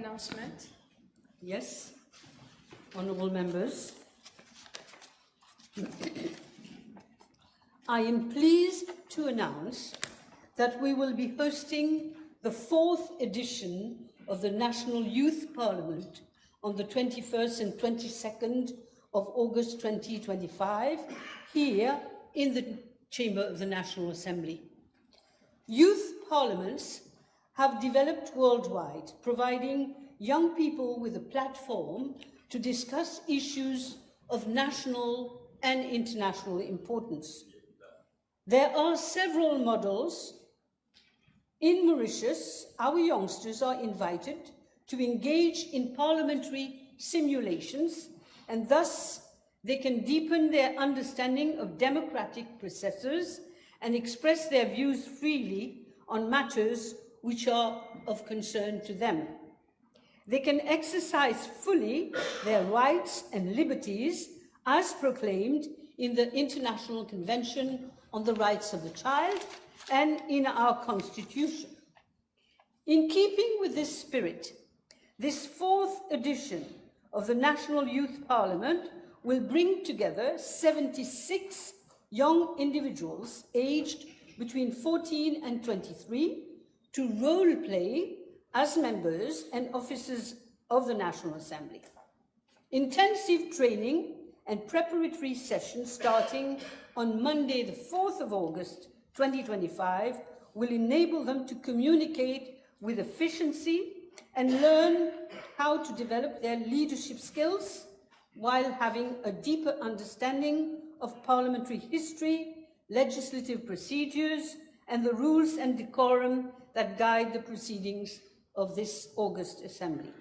announcement. Yes, honourable members. I am pleased to announce that we will be hosting the 4th edition of the National Youth Parliament on the 21st and 22nd of August 2025 here in the Chamber of the National Assembly. Youth parliaments have developed worldwide, providing young people with a platform to discuss issues of national and international importance. There are several models. In Mauritius, our youngsters are invited to engage in parliamentary simulations, and thus they can deepen their understanding of democratic processes and express their views freely on matters which are of concern to them. They can exercise fully their rights and liberties as proclaimed in the International Convention on the Rights of the Child and in our Constitution. In keeping with this spirit, this 4th edition of the National Youth Parliament will bring together 76 young individuals aged between 14 and 23 to role play as members and officers of the National Assembly. Intensive training and preparatory sessions starting on Monday, the 4th of August 2025 will enable them to communicate with efficiency and learn how to develop their leadership skills while having a deeper understanding of parliamentary history, legislative procedures, and the rules and decorum that guide the proceedings of this August Assembly.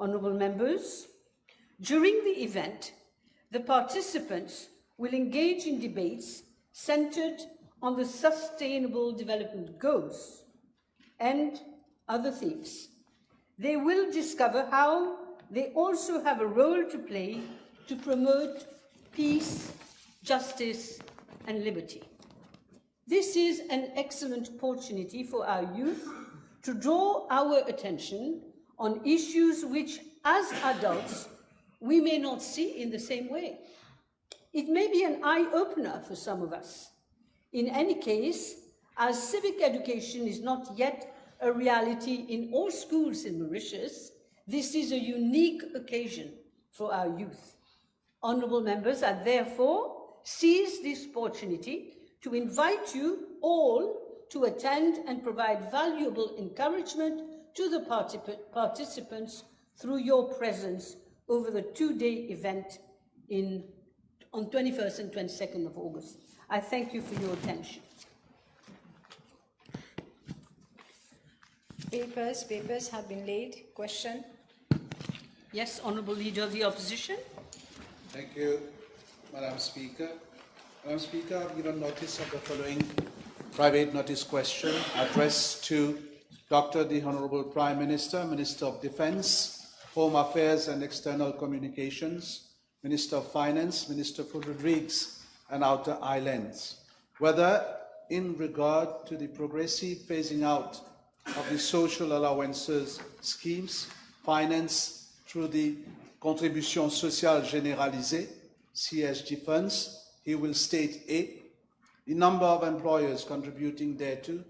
Honourable members, during the event, the participants will engage in debates centred on the Sustainable Development Goals and other themes. They will discover how they also have a role to play to promote peace, justice, and liberty. This is an excellent opportunity for our youth to draw our attention on issues which, as adults, we may not see in the same way. It may be an eye-opener for some of us. In any case, as civic education is not yet a reality in all schools in Mauritius, this is a unique occasion for our youth. Honourable members, I therefore seize this opportunity to invite you all to attend and provide valuable encouragement to the participants through your presence over the 2-day event on 21st and 22nd of August. I thank you for your attention. Papers have been laid. Question? Yes, Honourable Leader of the Opposition. Thank you, Madam Speaker. Madam Speaker, I've given notice of the following private notice question addressed to Dr. the Honourable Prime Minister, Minister of Defence, Home Affairs and External Communications, Minister of Finance, Minister for Rodrigues and Outer Islands, whether in regard to the progressive phasing out of the social allowances schemes financed through the Contribution Sociale Généralisée, CSG funds, he will state A, the number of employers contributing thereto,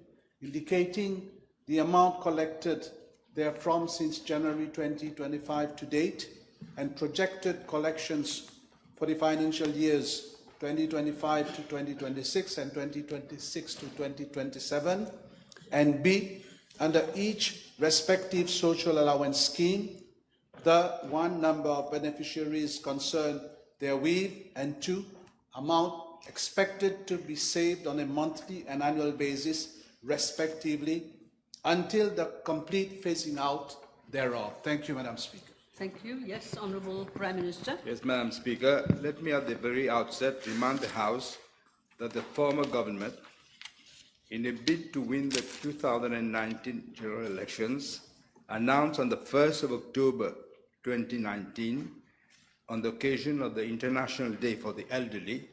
indicating the amount collected therefrom since January 2025 to date, and projected collections for the financial years 2025 to 2026 and 2026 to 2027, and B, under each respective social allowance scheme, the 1 number of beneficiaries concerned therewith, and 2, amount expected to be saved on a monthly and annual basis, respectively, until the complete phasing out thereof. Thank you, Madam Speaker. Thank you. Yes, Honourable Prime Minister. Yes, Madam Speaker. Let me at the very outset remind the House that the former government, in a bid to win the 2019 general elections, announced on the 1st of October 2019, on the occasion of the International Day for the Elderly,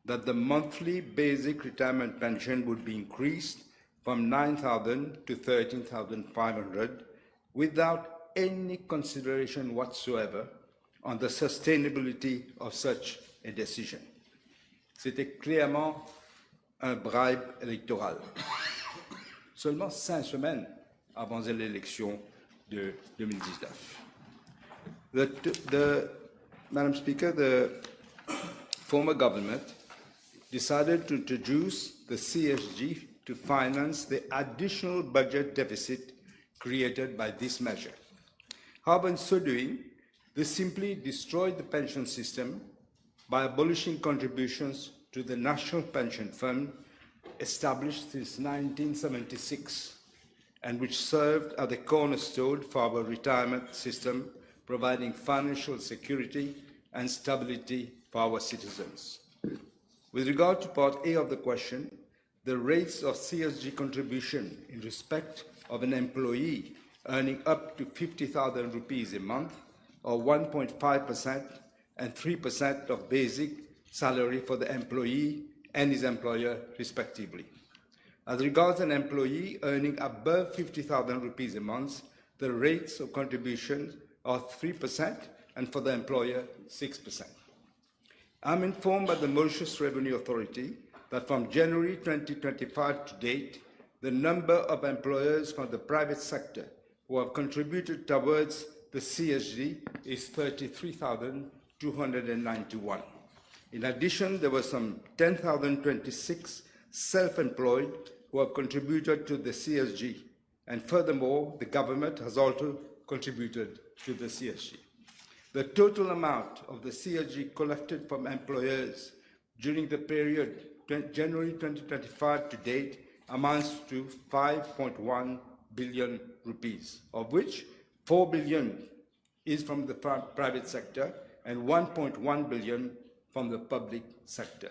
that the monthly basic retirement pension would be increased from 9,000 to 13,500 without any consideration whatsoever on the sustainability of such a decision. C'était clairement un bribe électoral. Seulement 5 semaines avant l'élection de 2019. Madam Speaker, the former government decided to introduce the CSG to finance the additional budget deficit created by this measure. However, in so doing, they simply destroyed the pension system by abolishing contributions to the National Pension Fund established since 1976 and which served as the cornerstone for our retirement system, providing financial security and stability for our citizens. With regard to Part A of the question, the rates of CSG contribution in respect of an employee earning up to 50,000 rupees a month, or 1.5% and 3% of basic salary for the employee and his employer, respectively. As regards an employee earning above 50,000 rupees a month, the rates of contribution are 3%, and for the employer, 6%. I'm informed by the Mauritius Revenue Authority that from January 2025 to date, the number of employers from the private sector who have contributed towards the CSG is 33,291. In addition, there were some 10,026 self-employed who have contributed to the CSG, and furthermore, the government has also contributed to the CSG. The total amount of the CSG collected from employers during the period January 2025 to date amounts to 5.1 billion rupees, of which 4 billion is from the private sector and 1.1 billion from the public sector.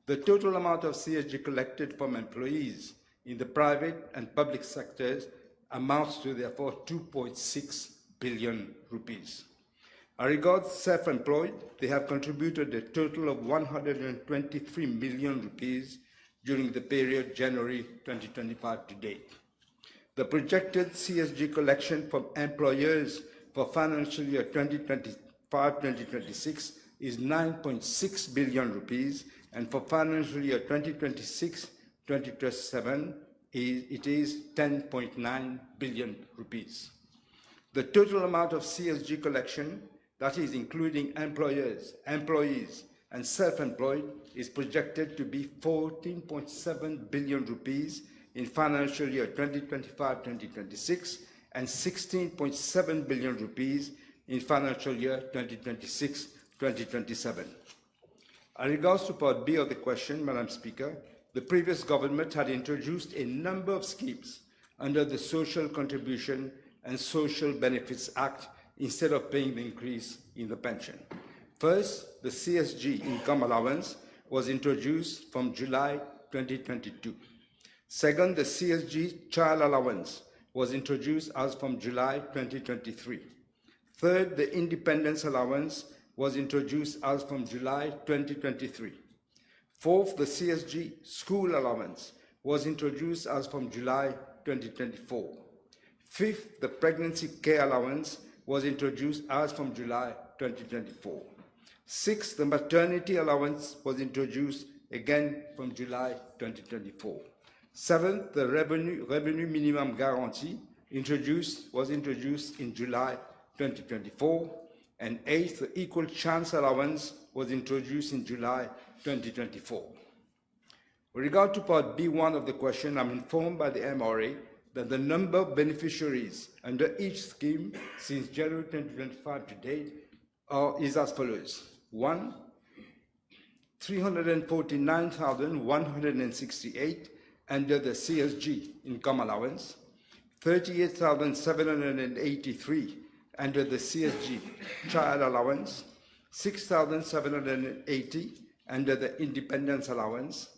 The total amount of CSG collected from employees in the private and public sectors amounts to therefore 2.6 billion rupees. As regards self-employed, they have contributed a total of 123 million rupees during the period January 2025 to date. The projected CSG collection from employers for financial year 2025-2026 is 9.6 billion rupees, and for financial year 2026-2027, it is 10.9 billion rupees. The total amount of CSG collection, that is including employers, employees, and self-employed, is projected to be 14.7 billion rupees in financial year 2025-2026 and 16.7 billion rupees in financial year 2026-2027. As regards to Part B of the question, Madam Speaker, the previous government had introduced a number of schemes under the Social Contribution and Social Benefits Act instead of paying the increase in the pension. First, the CSG income allowance was introduced from July 2022. Second, the CSG child allowance was introduced as from July 2023. Third, the independence allowance was introduced as from July 2023. Fourth, the CSG school allowance was introduced as from July 2024. Fifth, the pregnancy care allowance was introduced as from July 2024. Sixth, the maternity allowance was introduced again from July 2024. Seventh, the revenue minimum guarantee was introduced in July 2024. And eighth, the equal chance allowance was introduced in July 2024. With regard to Part B1 of the question, I'm informed by the MRA that the number of beneficiaries under each scheme since January 2025 to date is as follows. 1, 349,168 under the CSG income allowance, 38,783 under the CSG child allowance, 6,780 under the independence allowance,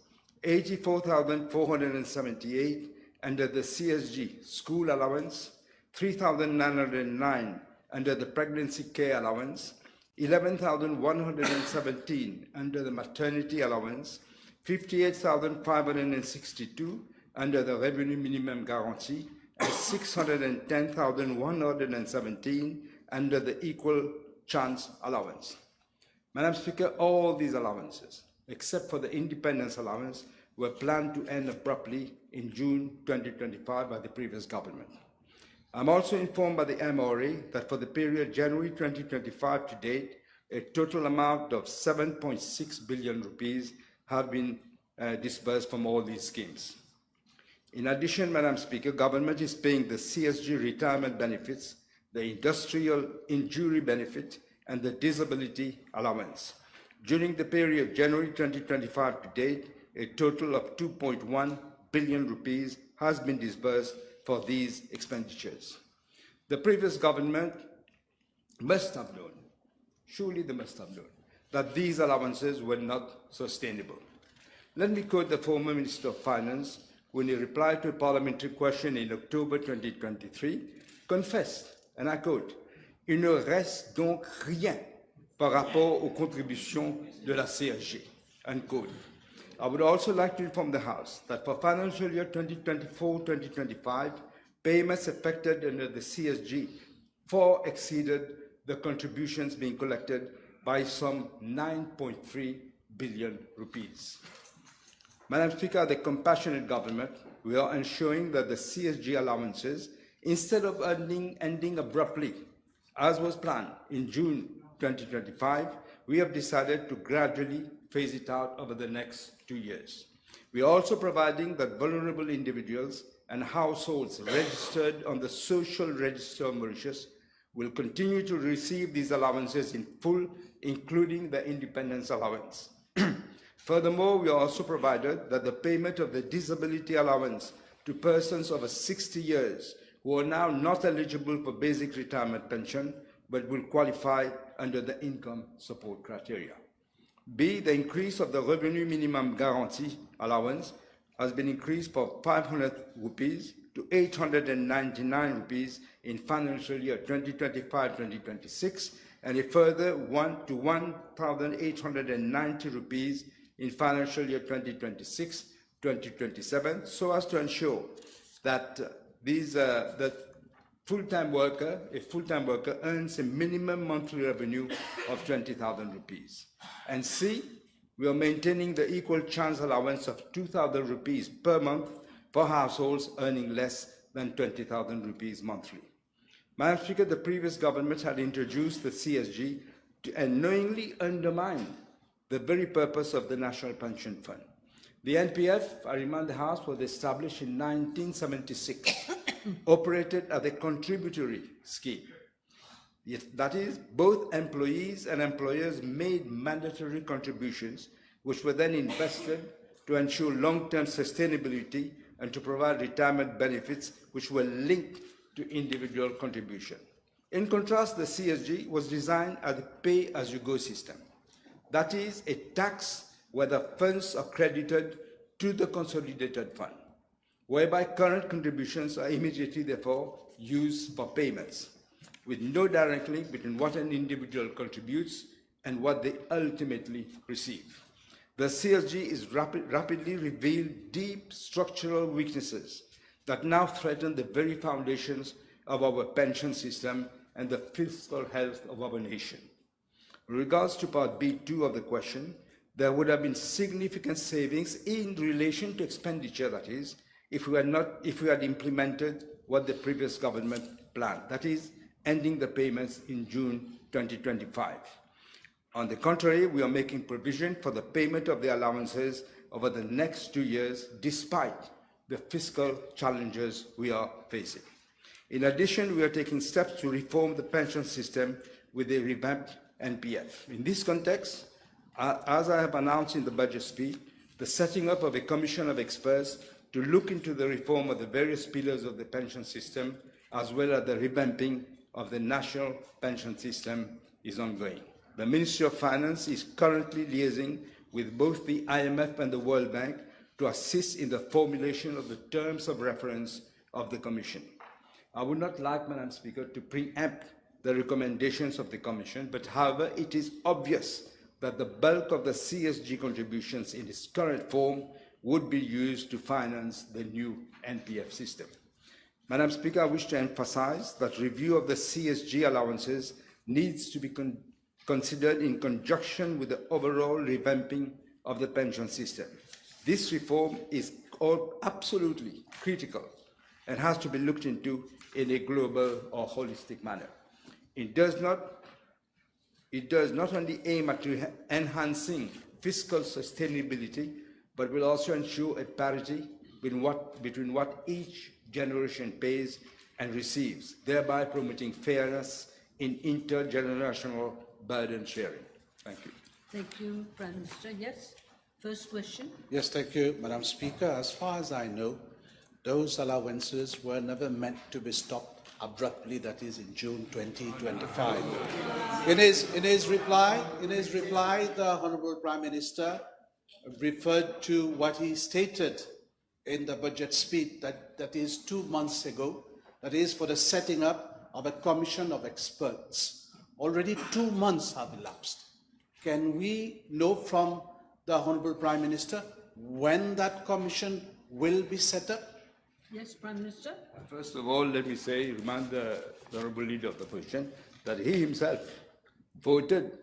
84,478 under the CSG school allowance, 3,909 under the pregnancy care allowance, 11,117 under the maternity allowance, 58,562 under the revenue minimum guarantee, and 610,117 under the Equal Chance Allowance. Madam Speaker, all these allowances, except for the independence allowance, were planned to end abruptly in June 2025 by the previous government. I'm also informed by the MRA that for the period January 2025 to date, a total amount of 7.6 billion rupees have been disbursed from all these schemes. In addition, Madam Speaker, government is paying the CSG retirement benefits, the industrial injury benefit, and the disability allowance. During the period January 2025 to date, a total of 2.1 billion rupees has been disbursed for these expenditures. The previous government must have known, surely they must have known, that these allowances were not sustainable. Let me quote the former Minister of Finance, who in a reply to a parliamentary question in October 2023, confessed, and I quote, « Il ne reste donc rien par rapport aux contributions de la CSG », unquote. I would also like to inform the House that for financial year 2024-2025, payments effected under the CSG far exceeded the contributions being collected by some 9.3 billion rupees. Madam Speaker, the compassionate government, we are ensuring that the CSG allowances, instead of ending abruptly, as was planned in June 2025, we have decided to gradually phase it out over the next 2 years. We are also providing that vulnerable individuals and households registered on the social register of Mauritius will continue to receive these allowances in full, including the independence allowance. Furthermore, we also provided that the payment of the disability allowance to persons over 60 years who are now not eligible for basic retirement pension but will qualify under the income support criteria. B, the increase of the revenue minimum guarantee allowance has been increased from 500 rupees to 899 rupees in financial year 2025-2026 and a further 1,890 rupees in financial year 2026-2027, so as to ensure that a full-time worker earns a minimum monthly revenue of 20,000 rupees. And C, we are maintaining the equal chance allowance of 2,000 rupees per month for households earning less than 20,000 rupees monthly. Madam Speaker, the previous government had introduced the CSG to unknowingly undermine the very purpose of the National Pension Fund. The NPF, I remind the House, was established in 1976, operated as a contributory scheme. That is, both employees and employers made mandatory contributions, which were then invested to ensure long-term sustainability and to provide retirement benefits which were linked to individual contribution. In contrast, the CSG was designed as a pay-as-you-go system. That is, a tax where the funds are credited to the consolidated fund, whereby current contributions are immediately, therefore, used for payments, with no direct link between what an individual contributes and what they ultimately receive. The CSG is rapidly revealed deep structural weaknesses that now threaten the very foundations of our pension system and the fiscal health of our nation. In regards to part B2 of the question, there would have been significant savings in relation to expenditure, that is, if we had implemented what the previous government planned, that is, ending the payments in June 2025. On the contrary, we are making provision for the payment of the allowances over the next 2 years, despite the fiscal challenges we are facing. In addition, we are taking steps to reform the pension system with a revamped NPF. In this context, as I have announced in the budget speech, the setting up of a commission of experts to look into the reform of the various pillars of the pension system, as well as the revamping of the national pension system, is ongoing. The Ministry of Finance is currently liaising with both the IMF and the World Bank to assist in the formulation of the terms of reference of the Commission. I would not like, Madam Speaker, to preempt the recommendations of the Commission, but however, it is obvious that the bulk of the CSG contributions in its current form would be used to finance the new NPF system. Madam Speaker, I wish to emphasize that review of the CSG allowances needs to be considered in conjunction with the overall revamping of the pension system. This reform is absolutely critical and has to be looked into in a global or holistic manner. It does not only aim at enhancing fiscal sustainability, but will also ensure a parity between what each generation pays and receives, thereby promoting fairness in intergenerational burden sharing. Thank you. Thank you, Prime Minister. Yes, first question. Yes, thank you, Madam Speaker. As far as I know, those allowances were never meant to be stopped abruptly, that is in June 2025. In his reply, the Honourable Prime Minister referred to what he stated in the budget speech that is 2 months ago, that is for the setting up of a commission of experts. Already 2 months have elapsed. Can we know from the Honourable Prime Minister when that commission will be set up? Yes, Prime Minister. First of all, let me remind the Honourable Leader of the Opposition that he himself voted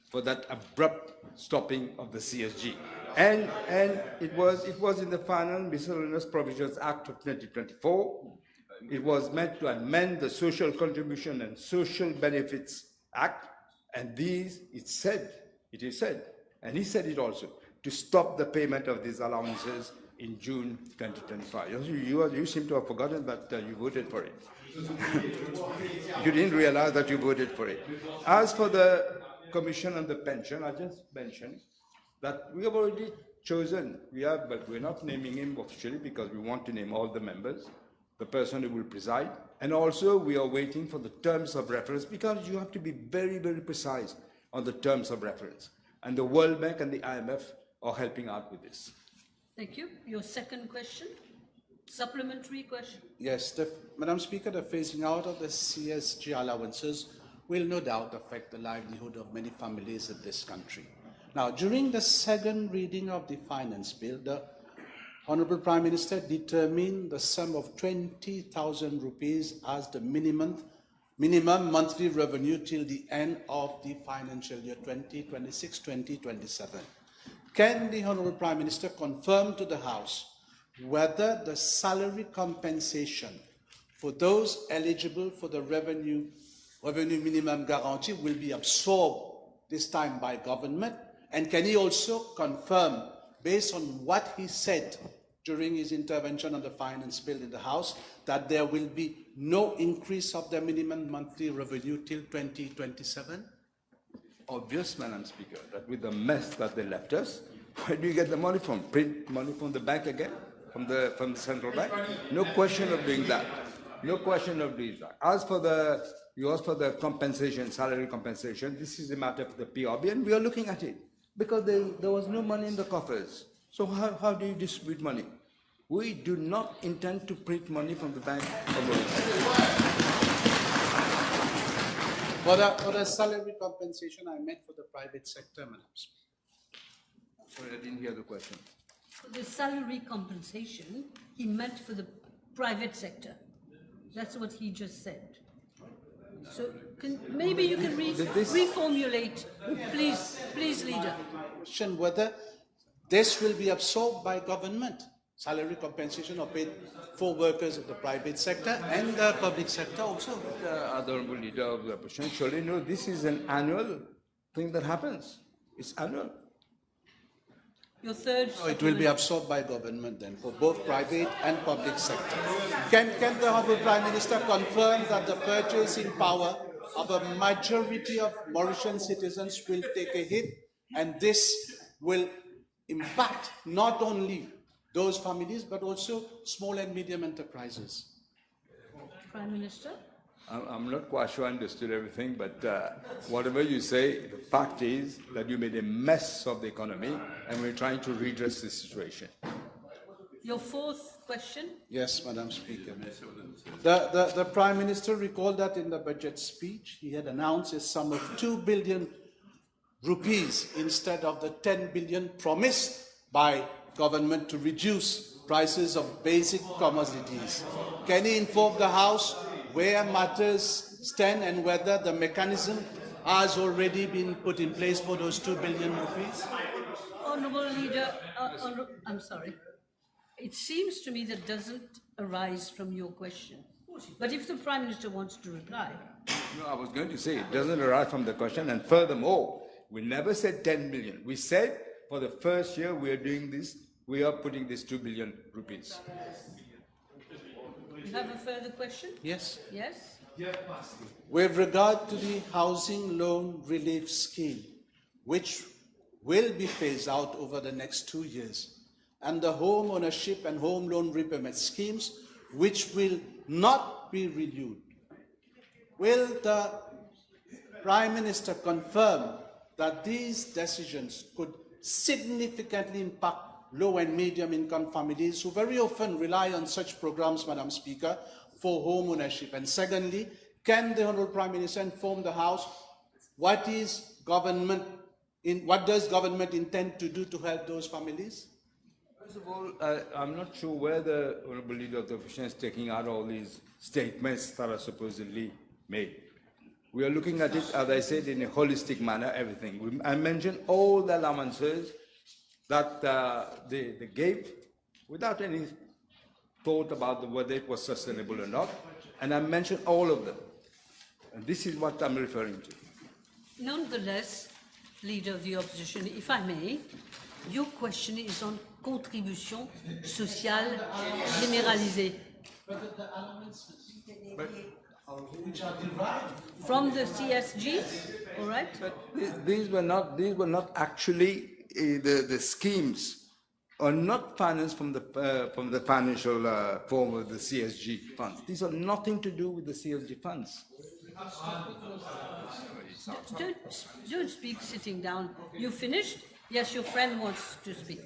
for that abrupt stopping of the CSG. And it was in the Final Miscellaneous Provisions Act of 2024. It was meant to amend the Social Contribution and Social Benefits Act, and it is said, and he said it also, to stop the payment of these allowances in June 2025. You seem to have forgotten that you voted for it. You didn't realize that you voted for it. As for the Commission on the Pension, I just mentioned that we have already chosen, but we're not naming him officially because we want to name all the members, the person who will preside, and also we are waiting for the terms of reference because you have to be very, very precise on the terms of reference. And the World Bank and the IMF are helping out with this. Thank you. Your second question? Supplementary question? Yes, Madam Speaker, the phasing out of the CSG allowances will no doubt affect the livelihood of many families in this country. Now, during the second reading of the Finance Bill, the Honourable Prime Minister determined the sum of 20,000 rupees as the minimum monthly revenue till the end of the financial year 2026-2027. Can the Honourable Prime Minister confirm to the House whether the salary compensation for those eligible for the revenue minimum guarantee will be absorbed this time by government? And can he also confirm, based on what he said during his intervention on the Finance Bill in the House, that there will be no increase of the minimum monthly revenue till 2027? Obvious, Madam Speaker, that with the mess that they left us, where do you get the money from? Print money from the bank again? From the central bank? No question of doing that. No question of doing that. As for you asked for the compensation, salary compensation, this is a matter for the PRB, and we are looking at it. Because there was no money in the coffers. So how do you distribute money? We do not intend to print money from the bank. For the salary compensation, I meant for the private sector, Madam Speaker. Sorry, I didn't hear the question. For the salary compensation, he meant for the private sector. That's what he just said. So maybe you can reformulate, please, Leader. Question whether this will be absorbed by government, salary compensation or paid for workers of the private sector and the public sector also. The Honourable Leader of the Opposition surely know this is an annual thing that happens. It's annual. Your third. So it will be absorbed by government then for both private and public sector. Can the Honourable Prime Minister confirm that the purchasing power of a majority of Mauritian citizens will take a hit, and this will impact not only those families but also small and medium enterprises? Prime Minister? I'm not quite sure I understood everything, but whatever you say, the fact is that you made a mess of the economy and we're trying to redress this situation. Your fourth question? Yes, Madam Speaker. The Prime Minister recalled that in the budget speech, he had announced a sum of 2 billion rupees instead of the 10 billion promised by government to reduce prices of basic commodities. Can he inform the House where matters stand and whether the mechanism has already been put in place for those 2 billion rupees? Honourable Leader, I'm sorry. It seems to me that doesn't arise from your question. But if the Prime Minister wants to reply. No, I was going to say it doesn't arise from the question, and furthermore, we never said 10 billion. We said for the first year we are doing this, we are putting this 2 billion rupees. You have a further question? Yes. Yes? With regard to the housing loan relief scheme, which will be phased out over the next 2 years, and the home ownership and home loan repayment schemes, which will not be renewed, will the Prime Minister confirm that these decisions could significantly impact low and medium income families who very often rely on such programs, Madam Speaker, for home ownership? And secondly, can the Honourable Prime Minister inform the House what does government intend to do to help those families? First of all, I'm not sure where the Honourable Leader of the Opposition is taking out all these statements that are supposedly made. We are looking at it, as I said, in a holistic manner, everything. I mentioned all the allowances that they gave without any thought about whether it was sustainable or not, and I mentioned all of them. And this is what I'm referring to. Nonetheless, Leader of the Opposition, if I may, your question is on contribution sociale généralisée. Which are derived From the CSG, all right? But these were not actually the schemes are not financed from the financial form of the CSG funds. These are nothing to do with the CSG funds. Don't speak sitting down. You finished? Yes, your friend wants to speak.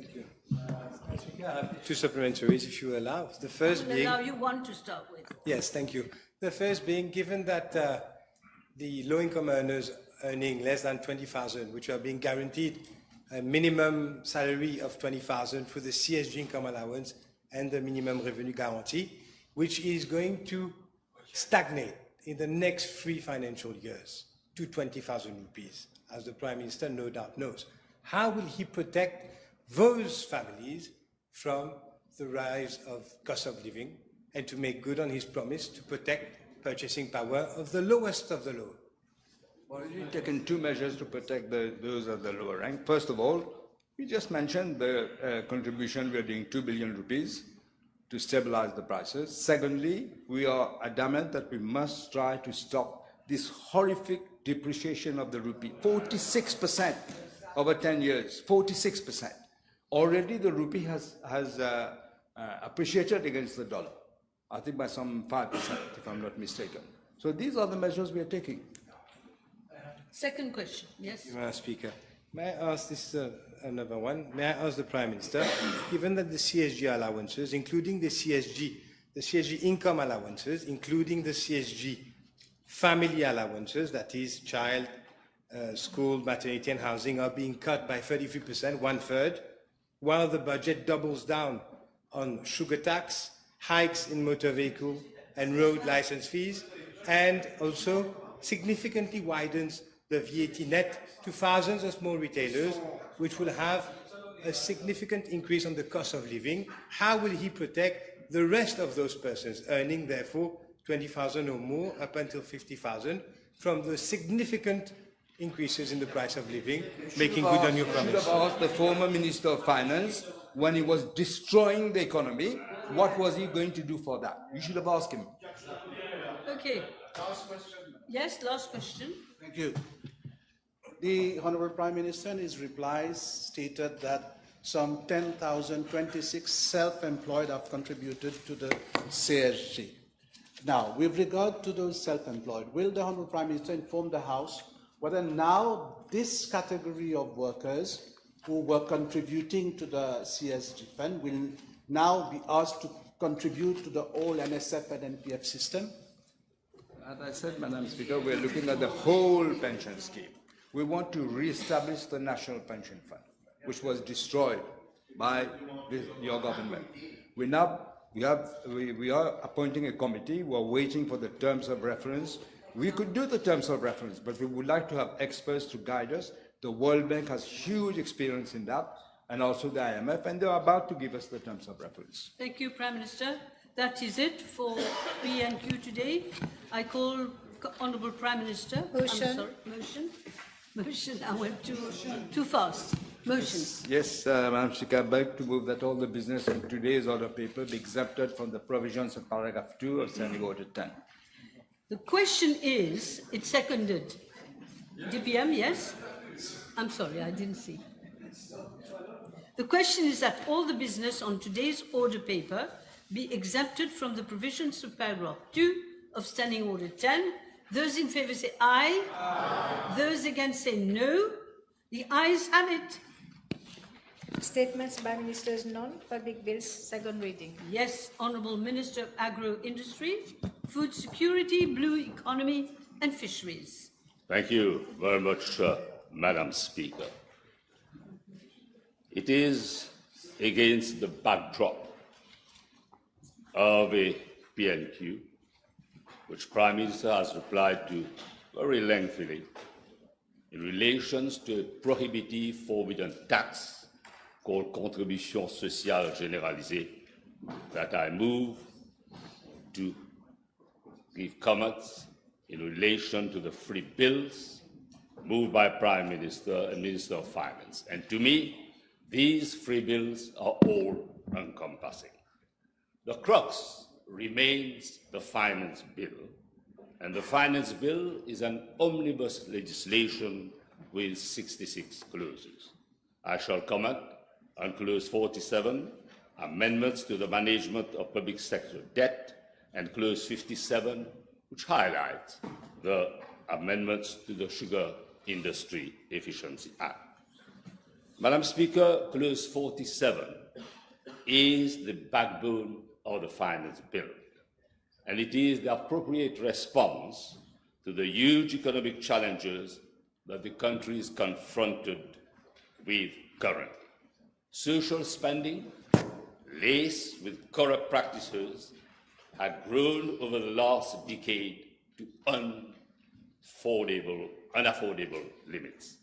I have two supplementaries, if you allow. The first Will being... allow you one to start with. Yes, thank you. The first being, given that the low-income earners earning less than 20,000, which are being guaranteed a minimum salary of 20,000 for the CSG income allowance and the minimum revenue guarantee, which is going to stagnate in the next 3 financial years to 20,000 rupees, as the Prime Minister no doubt knows. How will he protect those families from the rise of cost of living and to make good on his promise to protect purchasing power of the lowest of the low? Well, we've taken 2 measures to protect those at the lower rank. First of all, we just mentioned the contribution. We are doing 2 billion rupees to stabilize the prices. Secondly, we are adamant that we must try to stop this horrific depreciation of the rupee. 46% over 10 years, 46%. Already the rupee has appreciated against the dollar. I think by some 5%, if I'm not mistaken. So these are the measures we are taking. Second question, yes? Madam Speaker, may I ask this another one? May I ask the Prime Minister, given that the CSG allowances, including the CSG income allowances, including the CSG family allowances, that is child, school, maternity and housing, are being cut by 33%, 1/3, while the budget doubles down on sugar tax, hikes in motor vehicle and road license fees, and also significantly widens the VAT net to thousands of small retailers, which will have a significant increase on the cost of living. How will he protect the rest of those persons earning, therefore, 20,000 or more up until 50,000 from the significant increases in the price of living, making good on your promise? You should have asked the former Minister of Finance, when he was destroying the economy, what was he going to do for that? You should have asked him. Okay. Last question. Yes, last question. Thank you. The Honourable Prime Minister in his replies stated that some 10,026 self-employed have contributed to the CSG. Now, with regard to those self-employed, will the Honourable Prime Minister inform the House whether now this category of workers who were contributing to the CSG fund will now be asked to contribute to the whole NSF and NPF system? As I said, Madam Speaker, we are looking at the whole pension scheme. We want to re-establish the National Pension Fund, which was destroyed by your government. We are appointing a committee. We are waiting for the terms of reference. We could do the terms of reference, but we would like to have experts to guide us. The World Bank has huge experience in that, and also the IMF, and they are about to give us the terms of reference. Thank you, Prime Minister. That is it for PNQ today. I call Honourable Prime Minister. Motion. I'm sorry, motion. Motion. I went too fast. Motion. Yes, Madam Speaker, I beg to move that all the business in today's order paper be exempted from the provisions of paragraph 2 of Standing Order 10. The question is, it's seconded. DPM, yes? I'm sorry, I didn't see. The question is that all the business on today's order paper be exempted from the provisions of paragraph 2 of Standing Order 10. Those in favour say aye. Aye. Those against say no. The ayes have it. Statements by ministers non-public bills, second reading. Yes, Honourable Minister of Agro-Industry, Food Security, Blue Economy and Fisheries. Thank you very much, Madam Speaker. It is against the backdrop of a PNQ, which Prime Minister has replied to very lengthily in relation to a prohibitive forbidden tax called Contribution Sociale Généralisée, that I move to give comments in relation to the three bills moved by Prime Minister and Minister of Finance. And to me, these three bills are all encompassing. The crux remains the finance bill, and the finance bill is an omnibus legislation with 66 clauses. I shall comment on clause 47, amendments to the management of public sector debt, and clause 57, which highlights the amendments to the Sugar Industry Efficiency Act. Madam Speaker, clause 47 is the backbone of the finance bill, and it is the appropriate response to the huge economic challenges that the country is confronted with currently. Social spending, laced with corrupt practices, had grown over the last decade to unaffordable limits.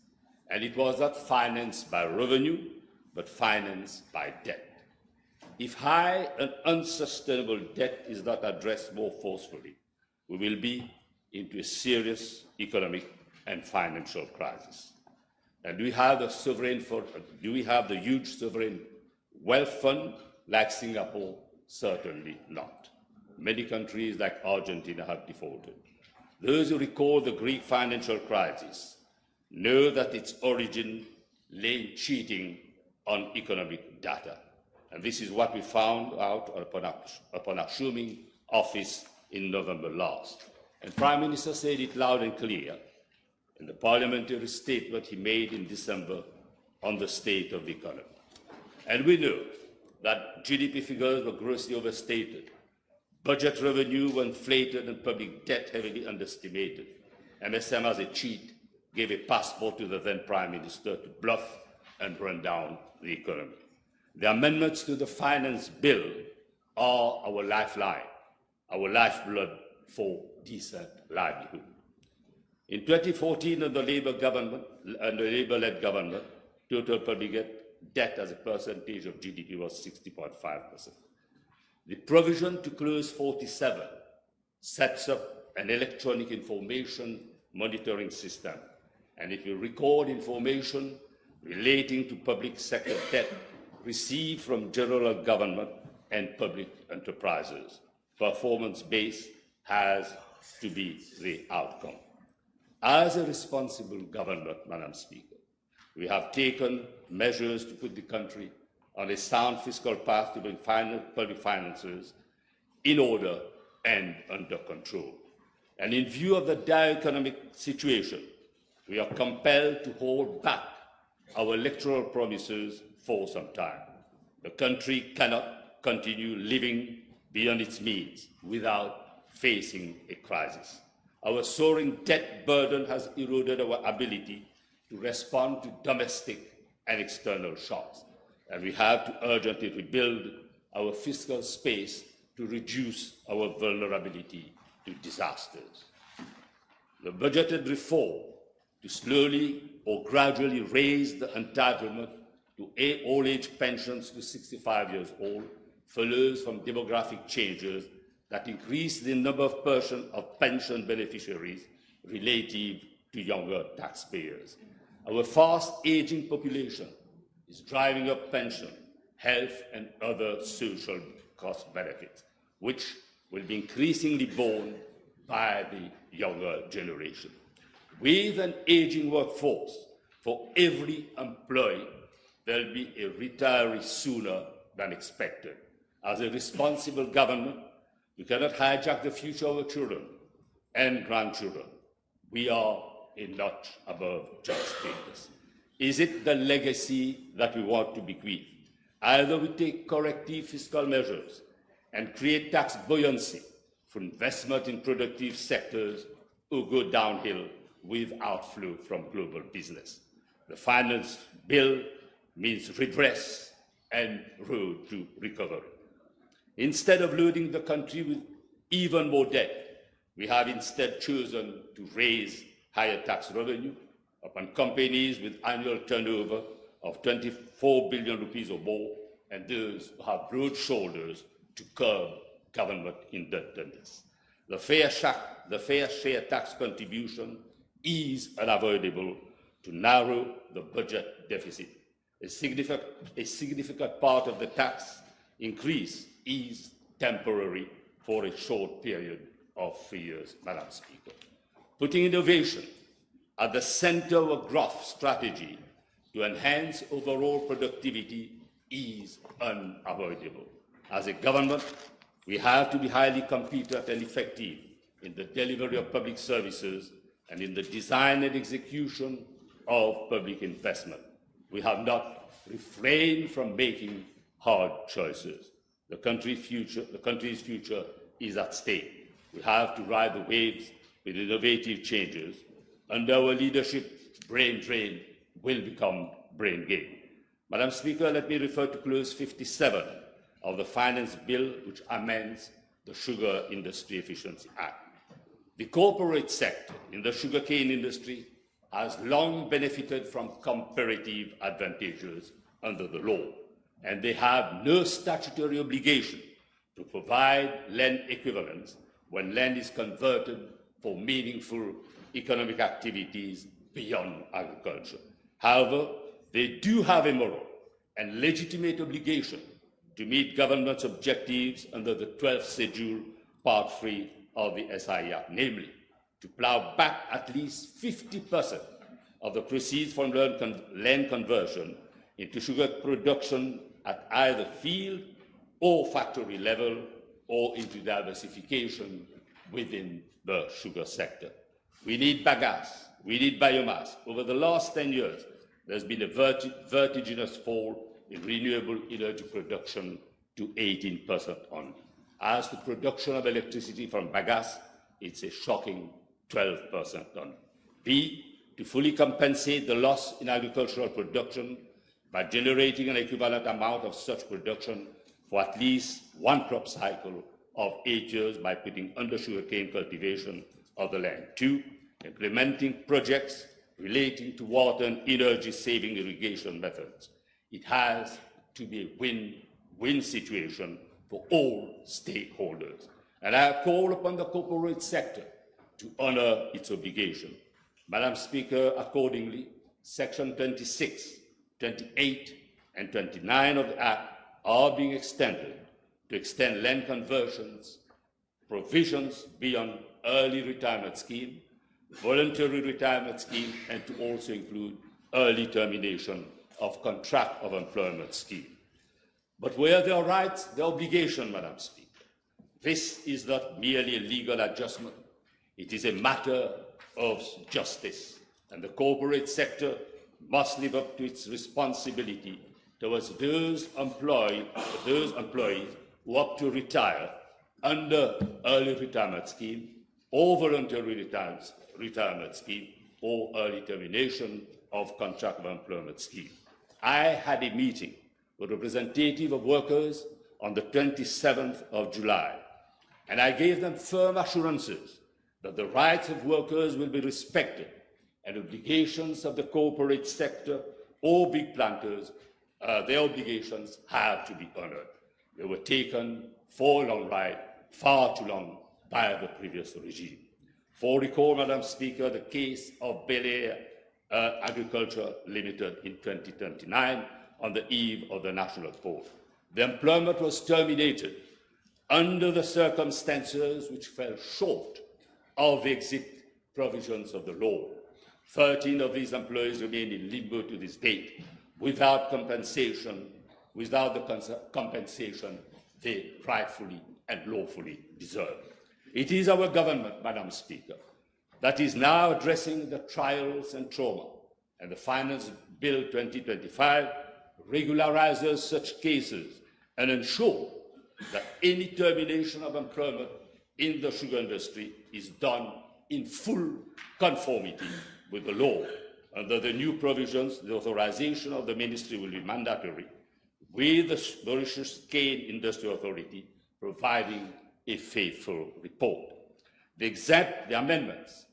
And it was not financed by revenue, but financed by debt. If high and unsustainable debt is not addressed more forcefully, we will be into a serious economic and financial crisis. And do we have the huge sovereign wealth fund like Singapore? Certainly not. Many countries like Argentina have defaulted. Those who recall the Greek financial crisis know that its origin lay in cheating on economic data. And this is what we found out upon assuming office in November last. And Prime Minister said it loud and clear in the parliamentary statement he made in December on the state of the economy. And we know that GDP figures were grossly overstated, budget revenue were inflated, and public debt heavily underestimated. MSM, as a cheat, gave a passport to the then Prime Minister to bluff and run down the economy. The amendments to the finance bill are our lifeline, our lifeblood for decent livelihood. In 2014, under the Labour-led government, total public debt as a percentage of GDP was 60.5%. The provision to clause 47 sets up an electronic information monitoring system, and it will record information relating to public sector debt received from general government and public enterprises. Performance-based has to be the outcome. As a responsible government, Madam Speaker, we have taken measures to put the country on a sound fiscal path to bring public finances in order and under control. And in view of the dire economic situation, we are compelled to hold back our electoral promises for some time. The country cannot continue living beyond its means without facing a crisis. Our soaring debt burden has eroded our ability to respond to domestic and external shocks, and we have to urgently rebuild our fiscal space to reduce our vulnerability to disasters. The budgeted reform to slowly or gradually raise the entitlement to old-age pensions to 65 years old follows from demographic changes that increase the number of pension beneficiaries relative to younger taxpayers. Our fast-aging population is driving up pension, health, and other social cost benefits, which will be increasingly borne by the younger generation. With an aging workforce, for every employee, there will be a retiree sooner than expected. As a responsible government, we cannot hijack the future of our children and grandchildren. We are a notch above just status. Is it the legacy that we want to bequeath? Either we take corrective fiscal measures and create tax buoyancy for investment in productive sectors, or go downhill with outflow from global business. The finance bill means redress and road to recovery. Instead of loading the country with even more debt, we have instead chosen to raise higher tax revenue upon companies with annual turnover of 24 billion rupees or more, and those who have broad shoulders to curb government indebtedness. The fair share tax contribution is unavoidable to narrow the budget deficit. A significant part of the tax increase is temporary for a short period of 3 years, Madam Speaker. Putting innovation at the center of a growth strategy to enhance overall productivity is unavoidable. As a government, we have to be highly competent and effective in the delivery of public services and in the design and execution of public investment. We have not refrained from making hard choices. The country's future is at stake. We have to ride the waves with innovative changes. Under our leadership, brain drain will become brain gain. Madam Speaker, let me refer to Clause 57 of the Finance Bill, which amends the Sugar Industry Efficiency Act. The corporate sector in the sugarcane industry has long benefited from comparative advantages under the law, and they have no statutory obligation to provide land equivalents when land is converted for meaningful economic activities beyond agriculture. However, they do have a moral and legitimate obligation to meet government's objectives under the 12th Schedule, Part 3 of the SI Act, namely, to plough back at least 50% of the proceeds from land conversion into sugar production at either field or factory level, or into diversification within the sugar sector. We need bagasse, we need biomass. Over the last 10 years, there's been a vertiginous fall in renewable energy production to 18% only. As to production of electricity from bagasse, it's a shocking 12% only. B, to fully compensate the loss in agricultural production by generating an equivalent amount of such production for at least one crop cycle of 8 years by putting under sugarcane cultivation of the land. 2, implementing projects relating to water and energy-saving irrigation methods. It has to be a win-win situation for all stakeholders. And I call upon the corporate sector to honour its obligation. Madam Speaker, accordingly, Section 26, 28, and 29 of the Act are being extended to extend land conversions provisions beyond early retirement scheme, voluntary retirement scheme, and to also include early termination of contract of employment scheme. But where there are rights, there are obligations, Madam Speaker. This is not merely a legal adjustment. It is a matter of justice, and the corporate sector must live up to its responsibility towards those employees who opt to retire under early retirement scheme or voluntary retirement scheme or early termination of contract of employment scheme. I had a meeting with representatives of workers on the 27th of July, and I gave them firm assurances that the rights of workers will be respected and obligations of the corporate sector or big planters, their obligations have to be honored. They were taken for a long ride, far too long, by the previous regime. For recall, Madam Speaker, the case of Bel Air Agriculture Limited in 2029 on the eve of the National Board. The employment was terminated under the circumstances which fell short of the exit provisions of the law. 13 of these employees remain in limbo to this date without compensation, without the compensation they rightfully and lawfully deserve. It is our government, Madam Speaker, that is now addressing the trials and trauma, and the Finance Bill 2025 regularizes such cases and ensures that any termination of employment in the sugar industry is done in full conformity with the law. Under the new provisions, the authorization of the ministry will be mandatory, with the Mauritius Cane Industry Authority providing a faithful report. The amendments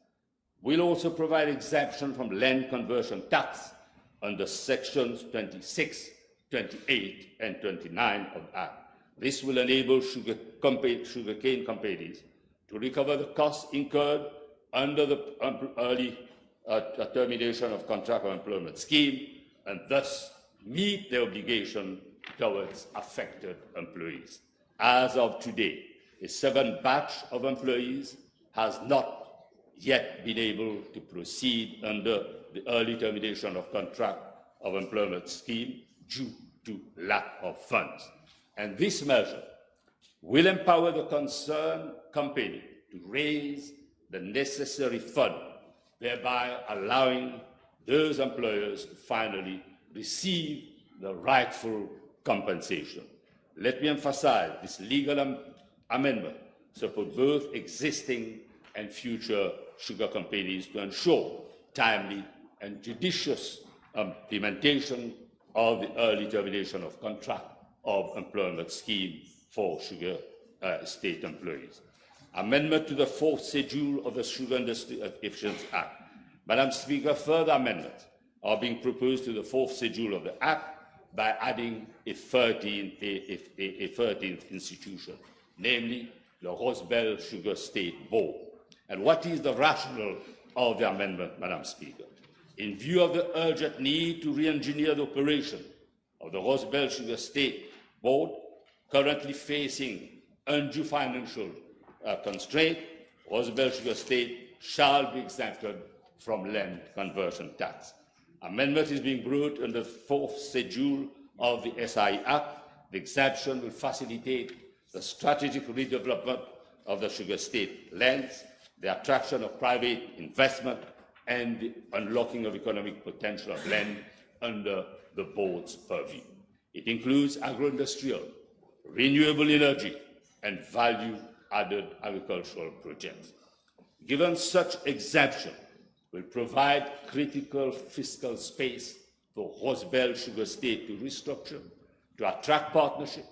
will also provide exemption from land conversion tax under sections 26, 28, and 29 of the Act. This will enable sugarcane companies to recover the costs incurred under the early termination of contract of employment scheme and thus meet their obligation towards affected employees. As of today, a second batch of employees has not yet been able to proceed under the early termination of contract of employment scheme due to lack of funds. And this measure will empower the concerned company to raise the necessary fund, thereby allowing those employers to finally receive the rightful compensation. Let me emphasize this legal amendment supports both existing and future sugar companies to ensure timely and judicious implementation of the early termination of contract of employment scheme for sugar estate employees. Amendment to the fourth schedule of the Sugar Industry Efficiency Act. Madam Speaker, further amendments are being proposed to the fourth schedule of the Act by adding a 13th institution, namely the Rosebel Sugar State Board. And what is the rationale of the amendment, Madam Speaker? In view of the urgent need to re-engineer the operation of the Rosebel Sugar State Board, currently facing undue financial constraint, Rosebel Sugar State shall be exempted from land conversion tax. Amendment is being brought under the fourth schedule of the SI Act. The exemption will facilitate the strategic redevelopment of the sugar state lands, the attraction of private investment, and the unlocking of economic potential of land under the board's purview. It includes agro-industrial, renewable energy, and value-added agricultural projects. Given such exemption, will provide critical fiscal space for Rosebel Sugar State to restructure, to attract partnership,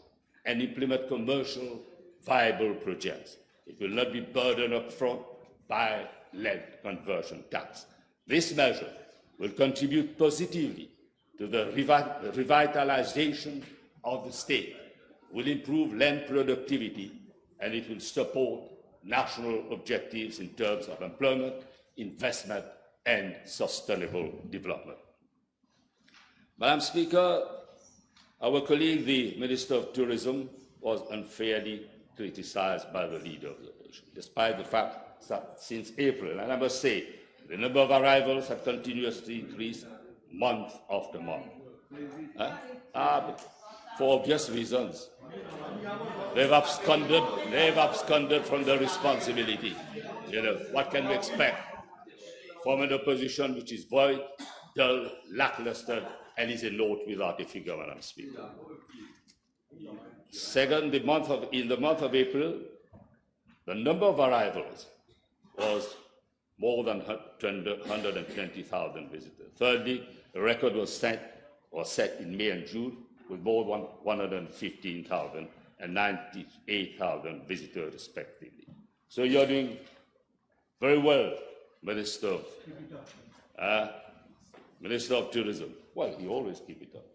and implement commercial viable projects. It will not be burdened up front by land conversion tax. This measure will contribute positively to the revitalization of the state, will improve land productivity, and it will support national objectives in terms of employment, investment, and sustainable development. Madam Speaker, our colleague, the Minister of Tourism, was unfairly criticized by the leader of the opposition, despite the fact that since April, and I must say, the number of arrivals have continuously increased month after month. For obvious reasons. They've absconded from their responsibility. You know, what can we expect from an opposition which is void, dull, lackluster, and is a note without a figure, Madam Speaker? Second, in the month of April, the number of arrivals was more than 120,000 visitors. Thirdly, the record was set in May and June with more than 115,000 and 98,000 visitors respectively. So you're doing very well, Minister of Tourism. Well, you always keep it up.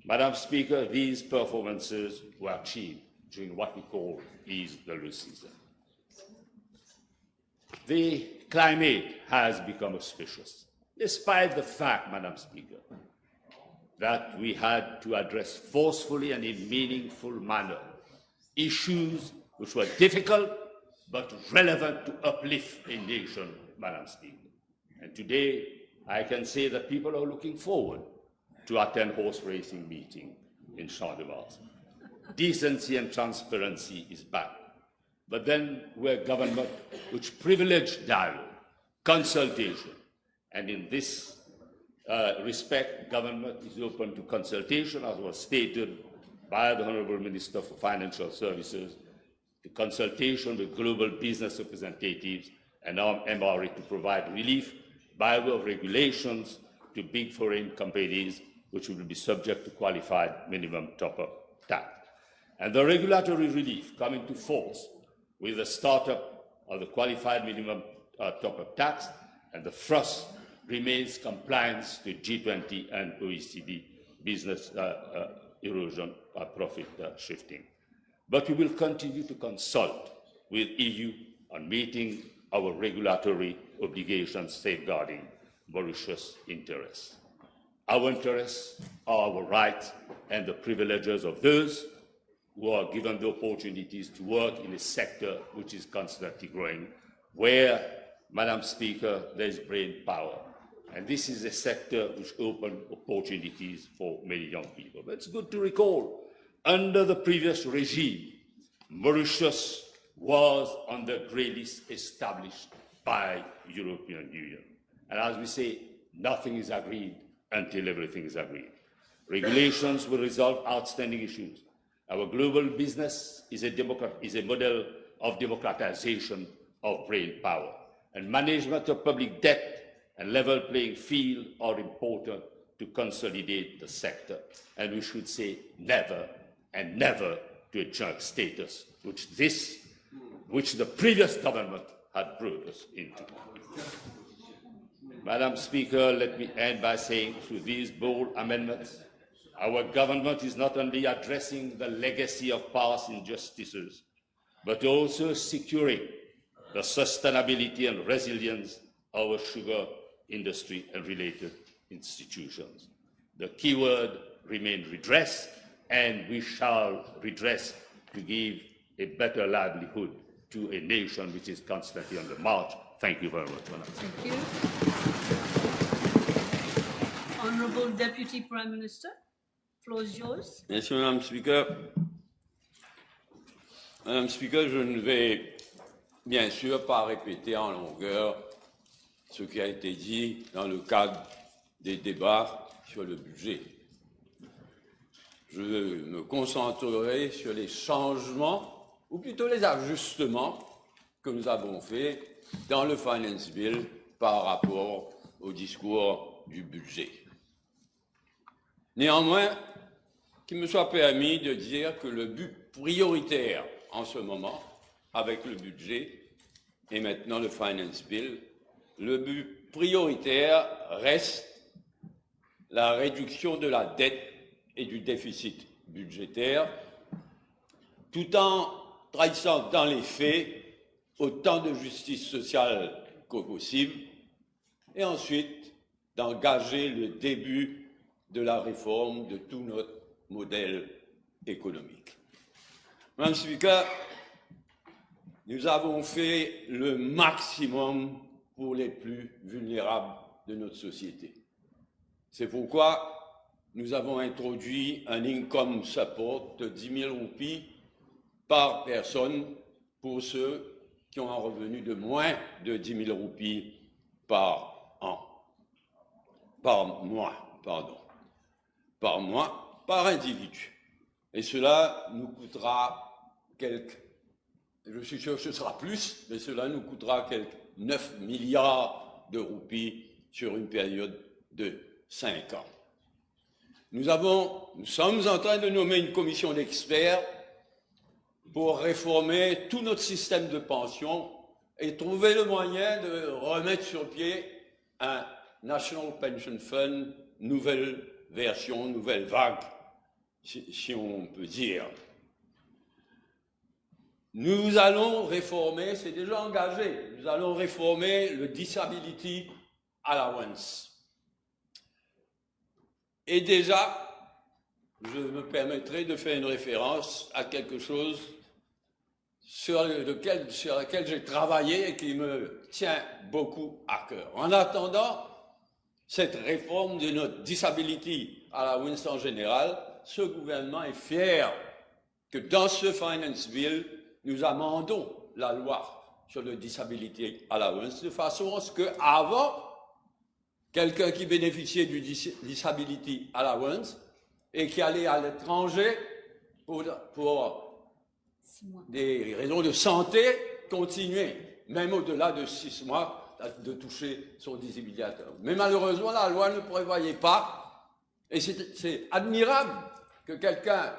Madam Speaker, these performances were achieved during what we call the low season. The climate has become auspicious, despite the fact, Madam Speaker, that we had to address forcefully and in meaningful manner issues which were difficult but relevant to uplift a nation, Madam Speaker. And today, I can say that people are looking forward to attend horse racing meeting in Champ de Mars. Decency and transparency is back. But then we're a government which privileged dialogue, consultation, and in this respect, government is open to consultation, as was stated by the Honourable Minister for Financial Services, the consultation with global business representatives and MRA to provide relief by way of regulations to big foreign companies which will be subject to qualified minimum top-up tax. And the regulatory relief come into force with the startup of the qualified minimum top-up tax, and the thrust remains compliance to G20 and OECD business erosion profit shifting. But we will continue to consult with EU on meeting our regulatory obligations safeguarding Mauritius' interests. Our interests are our rights and the privileges of those who are given the opportunities to work in a sector which is constantly growing, where, Madam Speaker, there is brain power. And this is a sector which opens opportunities for many young people. But it's good to recall, under the previous regime, Mauritius was on the grey list established by the European Union. And as we say, nothing is agreed until everything is agreed. Regulations will resolve outstanding issues. Our global business is a model of democratization of brain power. And management of public debt and level playing field are important to consolidate the sector. And we should say never and never to a junk status, which the previous government had brought us into. Madam Speaker, let me end by saying through these bold amendments, our government is not only addressing the legacy of past injustices, but also securing the sustainability and resilience of our sugar industry and related institutions. The key word remains redress, and we shall redress to give a better livelihood to a nation which is constantly on the march. Thank you very much. Thank you. Honourable Deputy Prime Minister, floor is yours. Merci, Madame Speaker. Madame Speaker, je ne vais bien sûr pas répéter en longueur ce qui a été dit dans le cadre des débats sur le budget. Je me concentrerai sur les changements, ou plutôt les ajustements que nous avons faits dans le Finance Bill par rapport au discours du budget. Néanmoins, qu'il me soit permis de dire que le but prioritaire en ce moment, avec le budget et maintenant le Finance Bill, le but prioritaire reste la réduction de la dette et du déficit budgétaire, tout en trahissant dans les faits autant de justice sociale que possible, et ensuite d'engager le début de la réforme de tout notre modèle économique. Madame la Speaker, nous avons fait le maximum pour les plus vulnérables de notre société. C'est pourquoi nous avons introduit un income support de 10 000 roupies par personne pour ceux qui ont un revenu de moins de 10 000 roupies par mois, par individu. Et cela nous coûtera je suis sûr que ce sera plus, mais cela nous coûtera quelques 9 milliards de roupies sur une période de 5 ans. nous sommes en train de nommer une commission d'experts pour réformer tout notre système de pension et trouver le moyen de remettre sur pied un National Pension Fund, nouvelle version, nouvelle vague, si on peut dire. Nous allons réformer, c'est déjà engagé, nous allons réformer le Disability Allowance. Et déjà, je me permettrai de faire une référence à quelque chose sur laquelle j'ai travaillé et qui me tient beaucoup à cœur. En attendant cette réforme de notre Disability Allowance en général, ce gouvernement est fier que dans ce Finance Bill, nous amendons la loi sur le Disability Allowance de façon à ce qu'avant, quelqu'un qui bénéficiait du Disability Allowance et qui allait à l'étranger pour des raisons de santé, continuer, même au-delà de 6 mois, de toucher son Disability Allowance. Mais malheureusement, la loi ne prévoyait pas, et c'est admirable que quelqu'un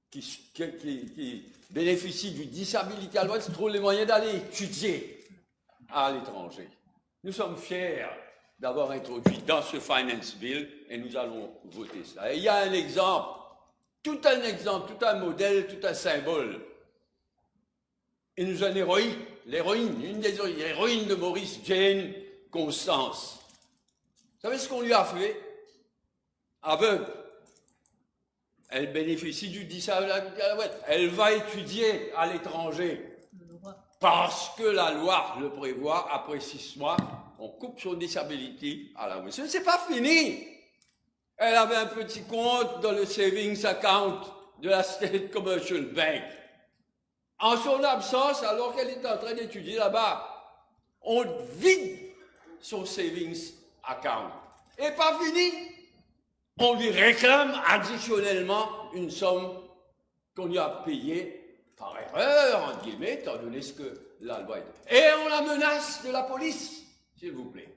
qui bénéficie du Disability Allowance trouve les moyens d'aller étudier à l'étranger. Nous sommes fiers d'avoir introduit dans ce Finance Bill et nous allons voter ça. Et il y a un exemple, tout un modèle, tout un symbole. Et nous une héroïne, une des héroïnes de Maurice, Jane Constance. Vous savez ce qu'on lui a fait? Aveugle. Elle bénéficie du Disability Allowance. Elle va étudier à l'étranger. Parce que la loi le prévoit, après 6 mois, on coupe son Disability Allowance. C'est pas fini. Elle avait un petit compte dans le savings account de la State Commercial Bank. En son absence, alors qu'elle est en train d'étudier là-bas, on vide son savings account. Et pas fini. On lui réclame additionnellement une somme qu'on lui a payée par erreur, en guillemets, étant donné ce que la loi est. Et on la menace de la police, s'il vous plaît.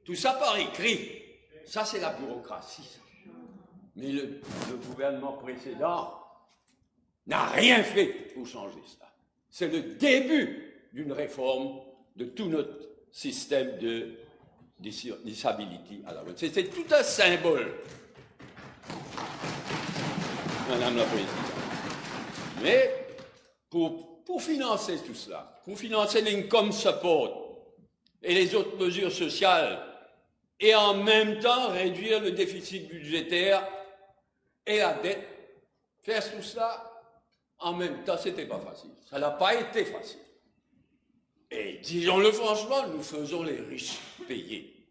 Tout ça par écrit. Ça, c'est la bureaucratie. Mais le gouvernement précédent n'a rien fait pour changer ça. C'est le début d'une réforme de tout notre système de disability allowance. C'est tout un symbole, Madame la Présidente. Mais pour financer tout cela, pour financer l'income support et les autres mesures sociales, et en même temps réduire le déficit budgétaire et la dette, faire tout cela en même temps, c'était pas facile. Ça n'a pas été facile. Et disons-le franchement, nous faisons les riches payer.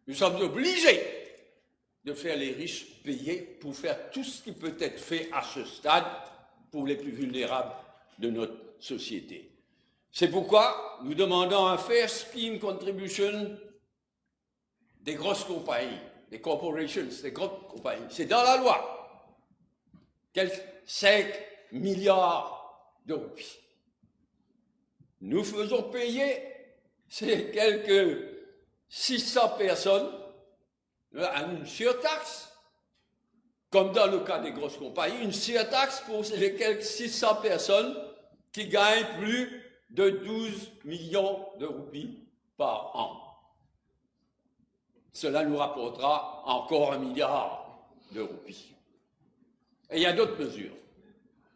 Nous sommes obligés de faire les riches payer pour faire tout ce qui peut être fait à ce stade pour les plus vulnérables de notre société. C'est pourquoi nous demandons un fair scheme contribution des grosses compagnies, des corporations, des grandes compagnies. C'est dans la loi. 5 milliards de roupies. Nous faisons payer ces quelques 600 personnes une surtaxe, comme dans le cas des grosses compagnies, une surtaxe pour les quelques 600 personnes qui gagnent plus de 12 millions de roupies par an. Cela nous rapportera encore 1 milliard de roupies. Et il y a d'autres mesures.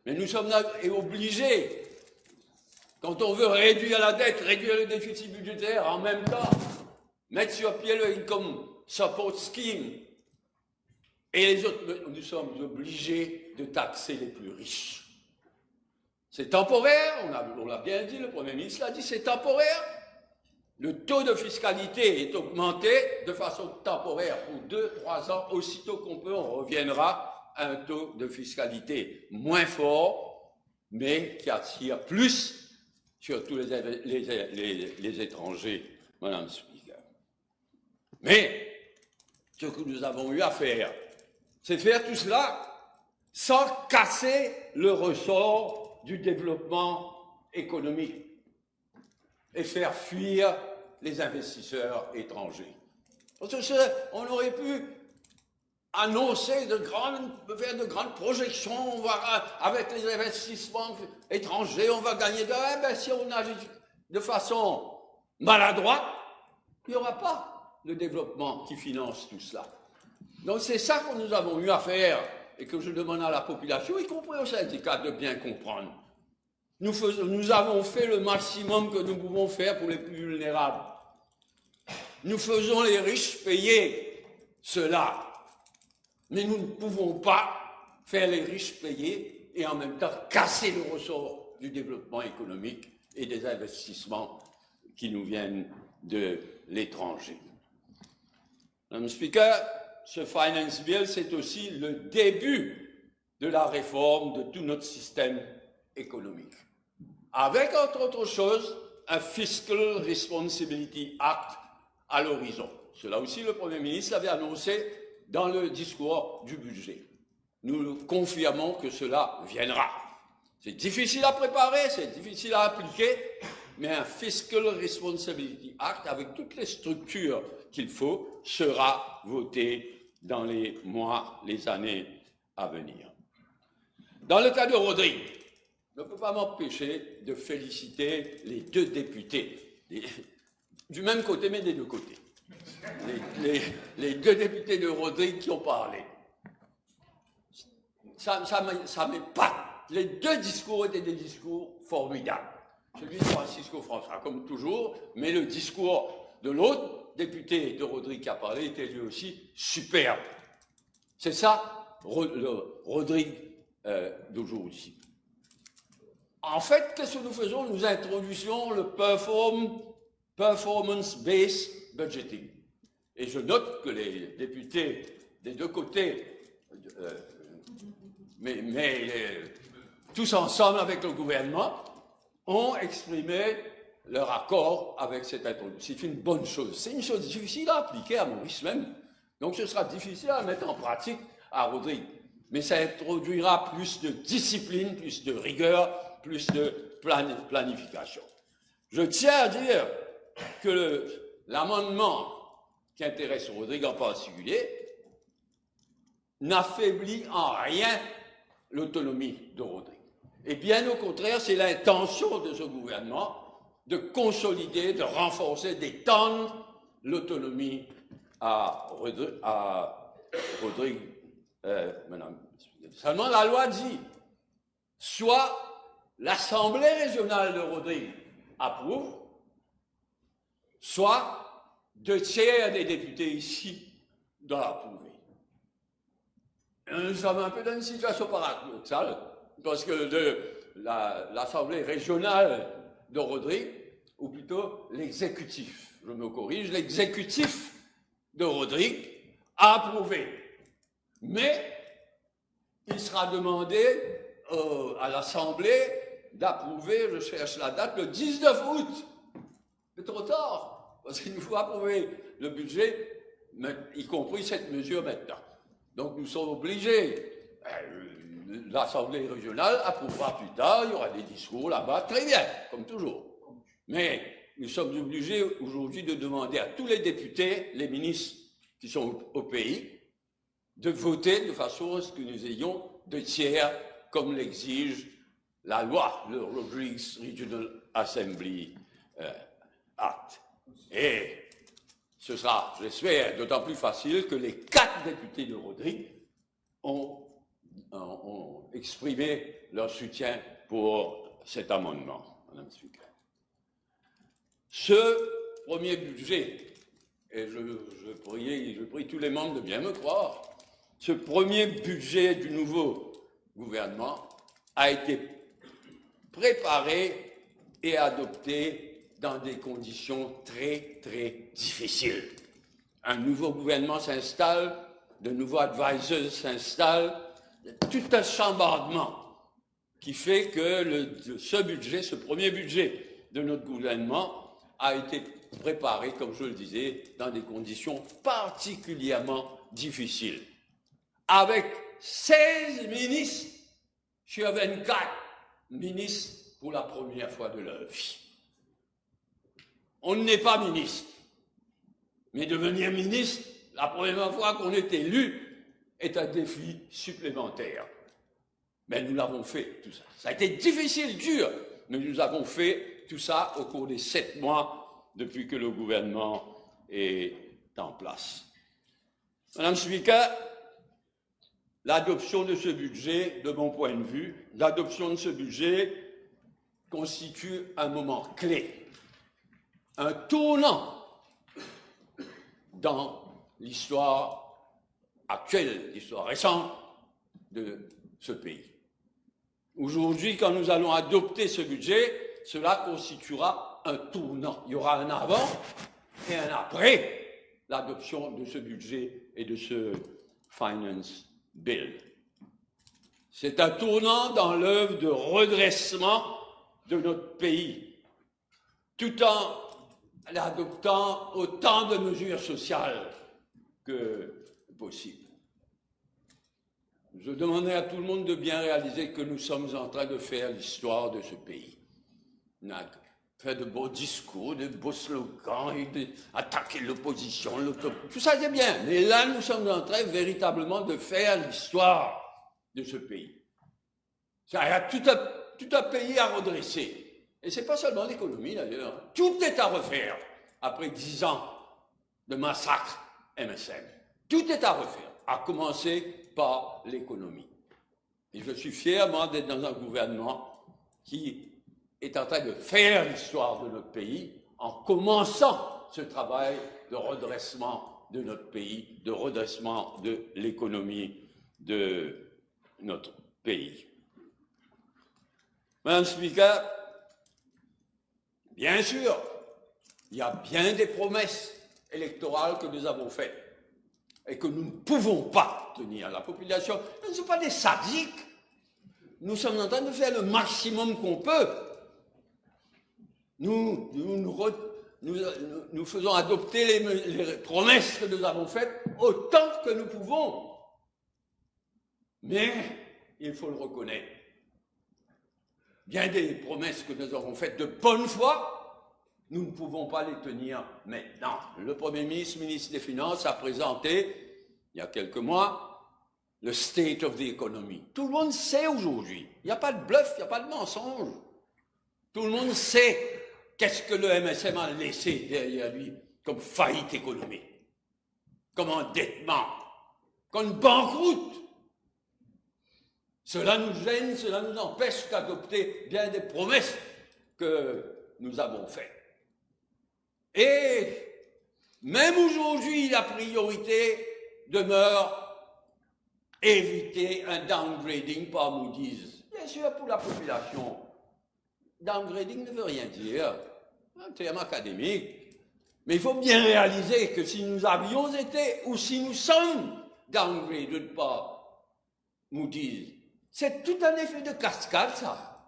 Mais nous sommes obligés, quand on veut réduire la dette, réduire le déficit budgétaire, en même temps, mettre sur pied le Income Support Scheme. Et les autres, nous sommes obligés de taxer les plus riches. C'est temporaire, on l'a bien dit, le Premier ministre l'a dit, c'est temporaire. Le taux de fiscalité est augmenté de façon temporaire pour 2-3 ans. Aussitôt qu'on peut, on reviendra à un taux de fiscalité moins fort, mais qui attire plus, surtout les étrangers, Madame Speaker. Mais ce que nous avons eu à faire, c'est faire tout cela sans casser le ressort du développement économique et faire fuir les investisseurs étrangers. Parce que on aurait pu annoncer faire de grandes projections, on va, avec les investissements étrangers, on va gagner de... Eh ben, si on agit de façon maladroite, il n'y aura pas de développement qui finance tout cela. Donc c'est ça que nous avons eu à faire et que je demande à la population, y compris aux syndicats, de bien comprendre. Nous avons fait le maximum que nous pouvons faire pour les plus vulnérables. Nous faisons les riches payer cela. Mais nous ne pouvons pas faire les riches payer et en même temps casser le ressort du développement économique et des investissements qui nous viennent de l'étranger. Madame le Speaker, ce Finance Bill, c'est aussi le début de la réforme de tout notre système économique. Avec, entre autres choses, un Fiscal Responsibility Act à l'horizon. Cela aussi, le Premier ministre l'avait annoncé dans le discours du budget. Nous confirmons que cela viendra. C'est difficile à préparer, c'est difficile à appliquer, mais un Fiscal Responsibility Act, avec toutes les structures qu'il faut, sera voté dans les mois, les années à venir. Dans le cas de Rodrigue, je ne peux pas m'empêcher de féliciter les deux députés, du même côté, mais des deux côtés. Les deux députés de Rodrigue qui ont parlé. Ça m'épate. Les deux discours étaient des discours formidables. Celui de Francisco François, comme toujours, mais le discours de l'autre député de Rodrigue qui a parlé était lui aussi superbe. C'est ça, le Rodrigue d'aujourd'hui. En fait, qu'est-ce que nous faisons? Nous introduisons le performance-based budgeting. Et je note que les députés des deux côtés, tous ensemble avec le gouvernement, ont exprimé leur accord avec cette introduction. C'est une bonne chose. C'est une chose difficile à appliquer à Maurice même. Donc ce sera difficile à mettre en pratique à Rodrigue. Mais ça introduira plus de discipline, plus de rigueur, plus de planification. Je tiens à dire que l'amendement qui intéresse Rodrigue en particulier n'affaiblit en rien l'autonomie de Rodrigue. Et bien au contraire, c'est l'intention de ce gouvernement de consolider, de renforcer, d'étendre l'autonomie à Rodrigue. Seulement la loi dit, soit l'Assemblée régionale de Rodrigue approuve, soit 2/3 des députés ici doivent approuver. Nous sommes un peu dans une situation paradoxale, parce que l'Assemblée régionale de Rodrigue, ou plutôt l'exécutif, je me corrige, l'exécutif de Rodrigue a approuvé. Mais il sera demandé à l'Assemblée d'approuver, je cherche la date, le 19 août. C'est trop tard, parce qu'il nous faut approuver le budget, y compris cette mesure maintenant. Donc nous sommes obligés, l'Assemblée régionale approuvera plus tard, il y aura des discours là-bas, très bien, comme toujours. Mais nous sommes obligés aujourd'hui de demander à tous les députés, les ministres qui sont au pays, de voter de façon à ce que nous ayons 2/3, comme l'exige la loi, le Rodrigues Regional Assembly Act. Et ce sera, j'espère, d'autant plus facile que les 4 députés de Rodrigue ont exprimé leur soutien pour cet amendement, Madame la Speaker. Ce premier budget, et je prie tous les membres de bien me croire, ce premier budget du nouveau gouvernement a été préparé et adopté dans des conditions très, très difficiles. Un nouveau gouvernement s'installe, de nouveaux advisors s'installent, tout un chambardement qui fait que ce premier budget de notre gouvernement a été préparé, comme je le disais, dans des conditions particulièrement difficiles. Avec 16 ministres sur 24 ministres pour la première fois de leur vie. On n'est pas ministre, mais devenir ministre, la première fois qu'on est élu, est un défi supplémentaire. Mais nous l'avons fait, tout ça. Ça a été difficile, dur, mais nous avons fait tout ça au cours des 7 mois depuis que le gouvernement est en place. Madame Speaker, l'adoption de ce budget, de mon point de vue, l'adoption de ce budget constitue un moment clé, un tournant dans l'histoire actuelle, l'histoire récente de ce pays. Aujourd'hui, quand nous allons adopter ce budget, cela constituera un tournant. Il y aura un avant et un après l'adoption de ce budget et de ce Finance Bill. C'est un tournant dans l'œuvre de redressement de notre pays, tout en adoptant autant de mesures sociales que possible. Je demandais à tout le monde de bien réaliser que nous sommes en train de faire l'histoire de ce pays. On a fait de beaux discours, de beaux slogans, et d'attaquer l'opposition, tout ça c'est bien. Mais là, nous sommes en train véritablement de faire l'histoire de ce pays. Il y a tout un pays à redresser. Et ce n'est pas seulement l'économie d'ailleurs. Tout est à refaire après 10 ans de massacre MSM. Tout est à refaire, à commencer par l'économie. Et je suis fier, moi, d'être dans un gouvernement qui est en train de faire l'histoire de notre pays en commençant ce travail de redressement de notre pays, de redressement de l'économie de notre pays. Madame Speaker, bien sûr, il y a bien des promesses électorales que nous avons faites et que nous ne pouvons pas tenir. La population, nous ne sommes pas des sadiques. Nous sommes en train de faire le maximum qu'on peut. Nous faisons adopter les promesses que nous avons faites autant que nous pouvons. Mais il faut le reconnaître. Bien des promesses que nous avons faites de bonne foi, nous ne pouvons pas les tenir maintenant. Le Premier ministre, ministre des Finances, a présenté, il y a quelques mois, le State of the Economy. Tout le monde sait aujourd'hui. Il n'y a pas de bluff, il n'y a pas de mensonge. Tout le monde sait qu'est-ce que le MSM a laissé derrière lui comme faillite économique, comme endettement, comme banqueroute. Cela nous gêne, cela nous empêche d'adopter bien des promesses que nous avons faites. Et même aujourd'hui, la priorité demeure éviter un downgrading par Moody's. Bien sûr, pour la population, downgrading ne veut rien dire, un terme académique. Mais il faut bien réaliser que si nous avions été, ou si nous sommes downgraded par Moody's, c'est tout un effet de cascade, ça.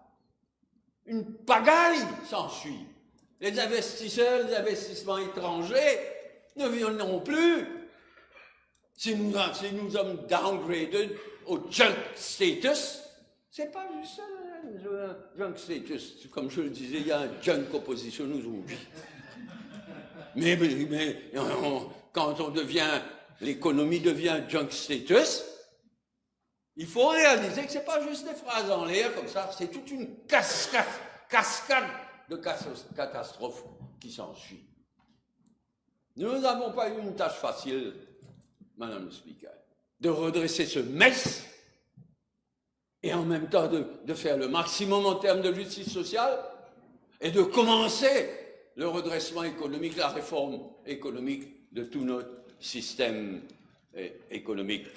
Une pagaille s'ensuit. Les investisseurs, les investissements étrangers ne viendront plus. Si nous sommes downgraded au junk status, c'est pas juste un junk status. Comme je le disais, il y a un junk opposition aujourd'hui. Mais quand l'économie devient junk status, il faut réaliser que ce n'est pas juste des phrases en l'air comme ça, c'est toute une cascade de catastrophes qui s'ensuit. Nous n'avons pas eu une tâche facile, Madame le Speaker, de redresser ce mess et en même temps de faire le maximum en termes de justice sociale et de commencer le redressement économique, la réforme économique de tout notre système économique.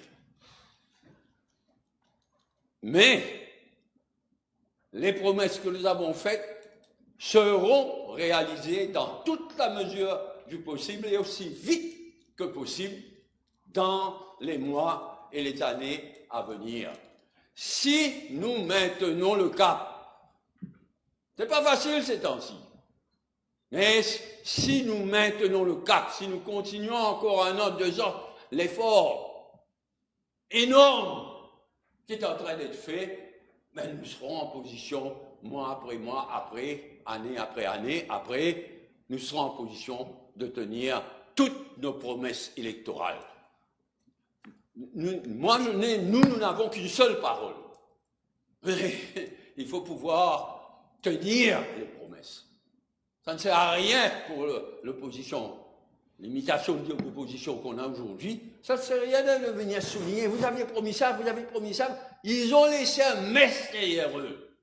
Mais les promesses que nous avons faites seront réalisées dans toute la mesure du possible et aussi vite que possible dans les mois et les années à venir. Si nous maintenons le cap, c'est pas facile ces temps-ci, mais si nous maintenons le cap, si nous continuons encore 1 an, 2 ans, l'effort énorme qui est en train d'être fait, ben nous serons en position, mois après mois, année après année, nous serons en position de tenir toutes nos promesses électorales. nous n'avons qu'une seule parole. Mais il faut pouvoir tenir les promesses. Ça ne sert à rien pour l'opposition. L'imitation de l'opposition qu'on a aujourd'hui, ça ne sert à rien de venir souligner. Vous aviez promis ça, vous avez promis ça. Ils ont laissé un mess derrière eux,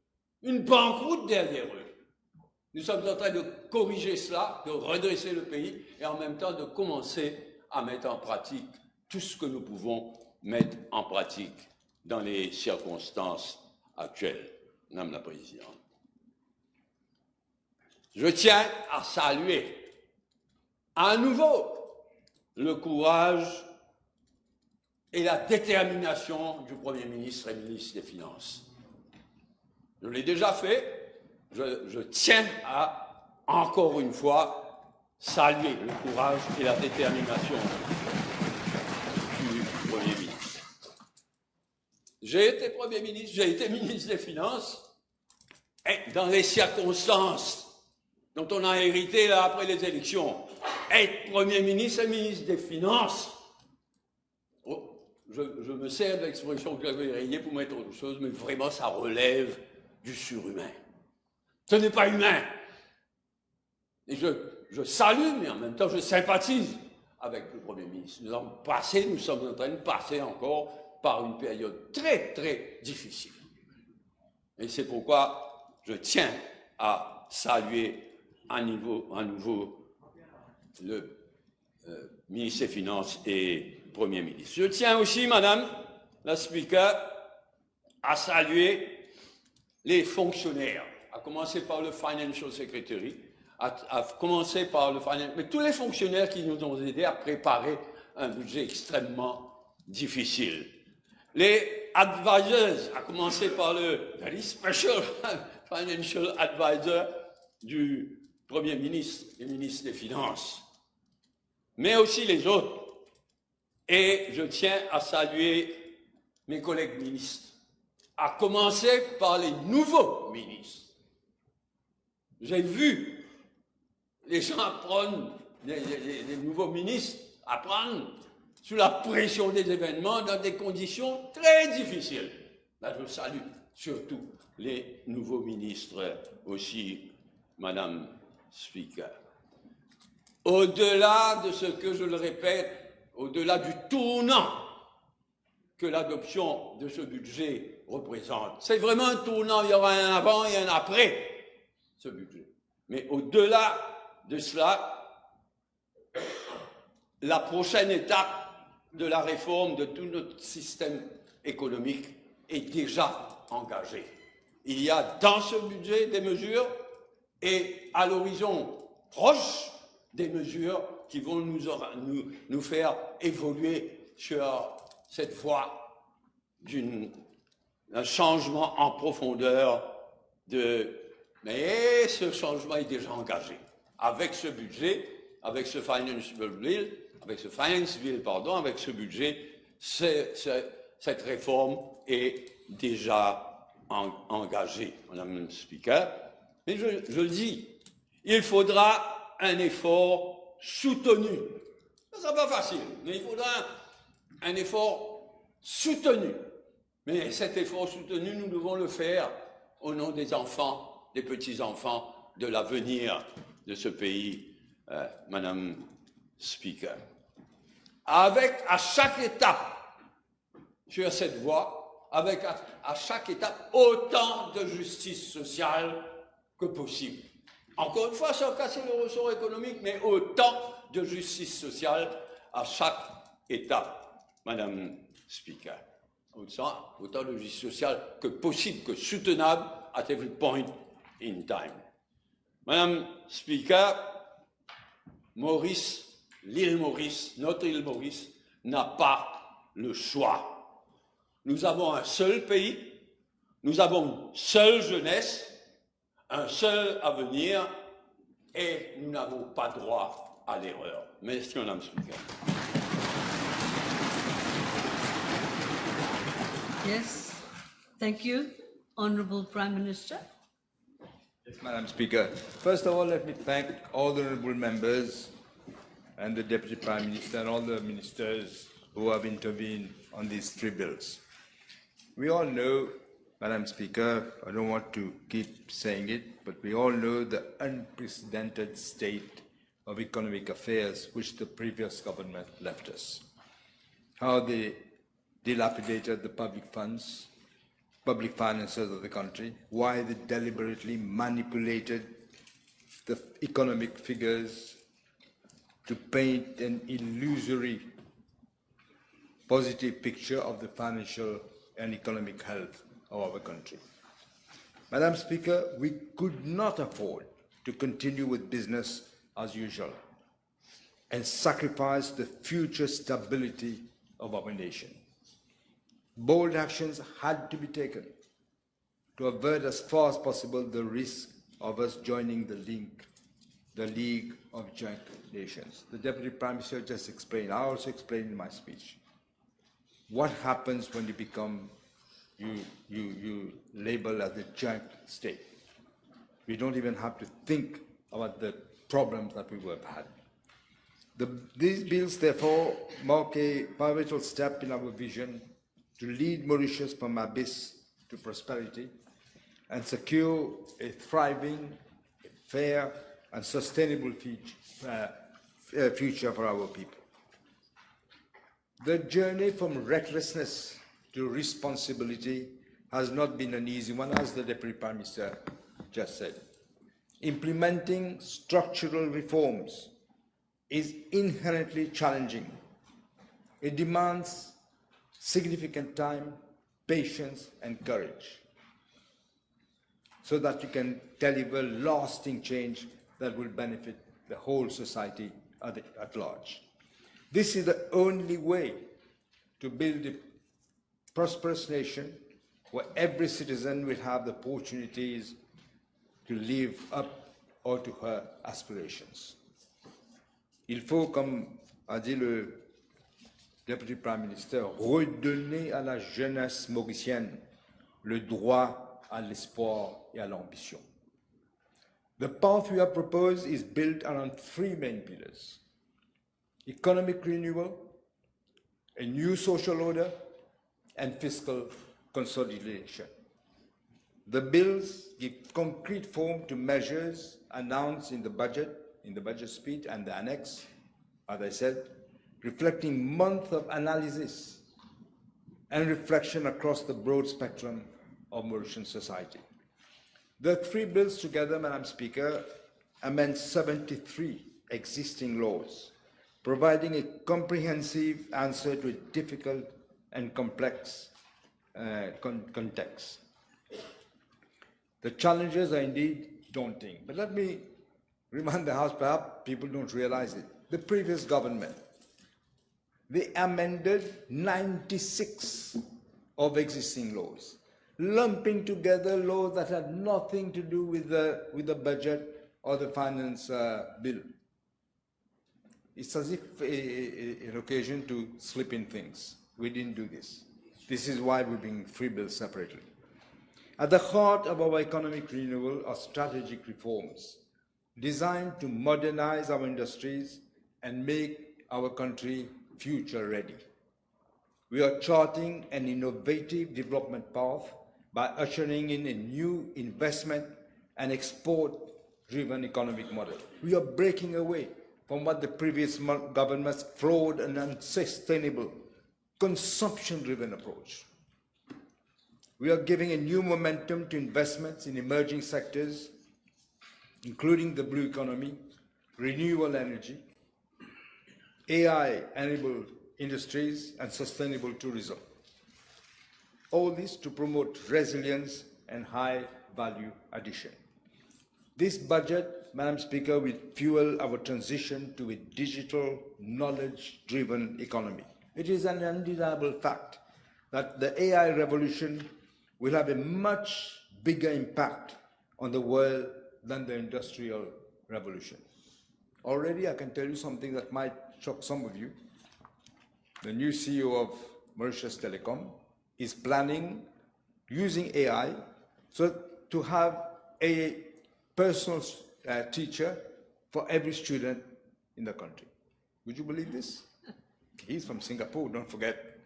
une banqueroute derrière eux. Nous sommes en train de corriger cela, de redresser le pays et en même temps de commencer à mettre en pratique tout ce que nous pouvons mettre en pratique dans les circonstances actuelles. Madame la Présidente. Je tiens à saluer à nouveau le courage et la détermination du Premier ministre et ministre des Finances. Je l'ai déjà fait. Je tiens à, encore une fois, saluer le courage et la détermination du Premier ministre. J'ai été Premier ministre, j'ai été ministre des Finances, et dans les circonstances dont on a hérité là après les élections, être Premier ministre et ministre des Finances, je me sers de l'expression que j'avais rayée pour mettre autre chose, mais vraiment ça relève du surhumain. Ce n'est pas humain. Et je salue, mais en même temps, je sympathise avec le Premier ministre. Nous sommes en train de passer encore par une période très, très difficile. Et c'est pourquoi je tiens à saluer à nouveau le ministre des Finances et Premier ministre. Je tiens aussi, Madame la Speaker, à saluer les fonctionnaires, à commencer par le Financial Secretary, à commencer par mais tous les fonctionnaires qui nous ont aidés à préparer un budget extrêmement difficile. Les advisors, à commencer par le very special financial advisor du Premier ministre et ministre des Finances, mais aussi les autres. Et je tiens à saluer mes collègues ministres, à commencer par les nouveaux ministres. J'ai vu les gens apprendre, les nouveaux ministres apprendre sous la pression des événements dans des conditions très difficiles. Là, je salue surtout les nouveaux ministres aussi, Madame Speaker. Au-delà de ce que je le répète, au-delà du tournant que l'adoption de ce budget représente, c'est vraiment un tournant, il y aura un avant et un après ce budget. Mais au-delà de cela, la prochaine étape de la réforme de tout notre système économique est déjà engagée. Il y a dans ce budget des mesures et à l'horizon proche des mesures qui vont nous faire évoluer sur cette voie d'un changement en profondeur mais ce changement est déjà engagé. Avec ce budget, avec ce finance bill, avec ce budget, cette réforme est déjà engagée, Madame le Speaker. Mais je le dis, il faudra un effort soutenu. Ça ne sera pas facile, mais il faudra un effort soutenu. Mais cet effort soutenu, nous devons le faire au nom des enfants, des petits-enfants, de l'avenir de ce pays, Madame Speaker. Avec à chaque étape sur cette voie, avec à chaque étape autant de justice sociale que possible. Encore une fois, sans casser le ressort économique, mais autant de justice sociale à chaque étape, Madame Speaker. Autant de justice sociale que possible, que soutenable at every point in time. Madame Speaker, l'île Maurice, notre île Maurice, n'a pas le choix. Nous avons un seul pays, nous avons une seule jeunesse, un seul avenir, et nous n'avons pas droit à l'erreur. Merci, Madame Speaker. Yes, thank you, Honourable Prime Minister. Yes, Madam Speaker. First of all, let me thank all the honourable members and the Deputy Prime Minister and all the ministers who have intervened on these three bills. We all know, Madam Speaker, I don't want to keep saying it, but we all know the unprecedented state of economic affairs which the previous government left us. How they dilapidated the public funds, public finances of the country, why they deliberately manipulated the economic figures to paint an illusory positive picture of the financial and economic health of our country. Madam Speaker, we could not afford to continue with business as usual and sacrifice the future stability of our nation. Bold actions had to be taken to avert as far as possible the risk of us joining the League of Joint Nations. The Deputy Prime Minister just explained, I also explained in my speech, what happens when you become, you label as a joint state. We don't even have to think about the problems that we would have had. These bills, therefore, mark a pivotal step in our vision to lead Mauritius from abyss to prosperity and secure a thriving, fair, and sustainable future for our people. The journey from recklessness to responsibility has not been an easy one, as the Deputy Prime Minister just said. Implementing structural reforms is inherently challenging. It demands significant time, patience, and courage so that you can deliver lasting change that will benefit the whole society at large. This is the only way to build a prosperous nation where every citizen will have the opportunities to live up or to her aspirations. Il faut, comme a dit le Deputy Prime Minister, redonner à la jeunesse mauricienne le droit à l'espoir et à l'ambition. The path we have proposed is built around three main pillars: economic renewal, a new social order, and fiscal consolidation. The bills give concrete form to measures announced in the budget speech and the annex, as I said, reflecting months of analysis and reflection across the broad spectrum of Mauritian society. The three bills together, Madam Speaker, amend 73 existing laws, providing a comprehensive answer to a difficult and complex context. The challenges are indeed daunting, but let me remind the House, perhaps people don't realize it. The previous government, they amended 96 of existing laws, lumping together laws that had nothing to do with the budget or the finance bill. It's as if an occasion to slip in things. We didn't do this. This is why we bring three bills separately. At the heart of our economic renewal are strategic reforms designed to modernize our industries and make our country future ready. We are charting an innovative development path by ushering in a new investment and export-driven economic model. We are breaking away from what the previous government's flawed and unsustainable consumption-driven approach. We are giving a new momentum to investments in emerging sectors, including the blue economy, renewable energy, AI-enabled industries, and sustainable tourism. All this to promote resilience and high value addition. This budget, Madam Speaker, will fuel our transition to a digital, knowledge-driven economy. It is an undeniable fact that the AI revolution will have a much bigger impact on the world than the Industrial Revolution. Already, I can tell you something that might shock some of you. The new CEO of Mauritius Telecom is planning, using AI, so to have a personal teacher for every student in the country. Would you believe this? He's from Singapore, don't forget.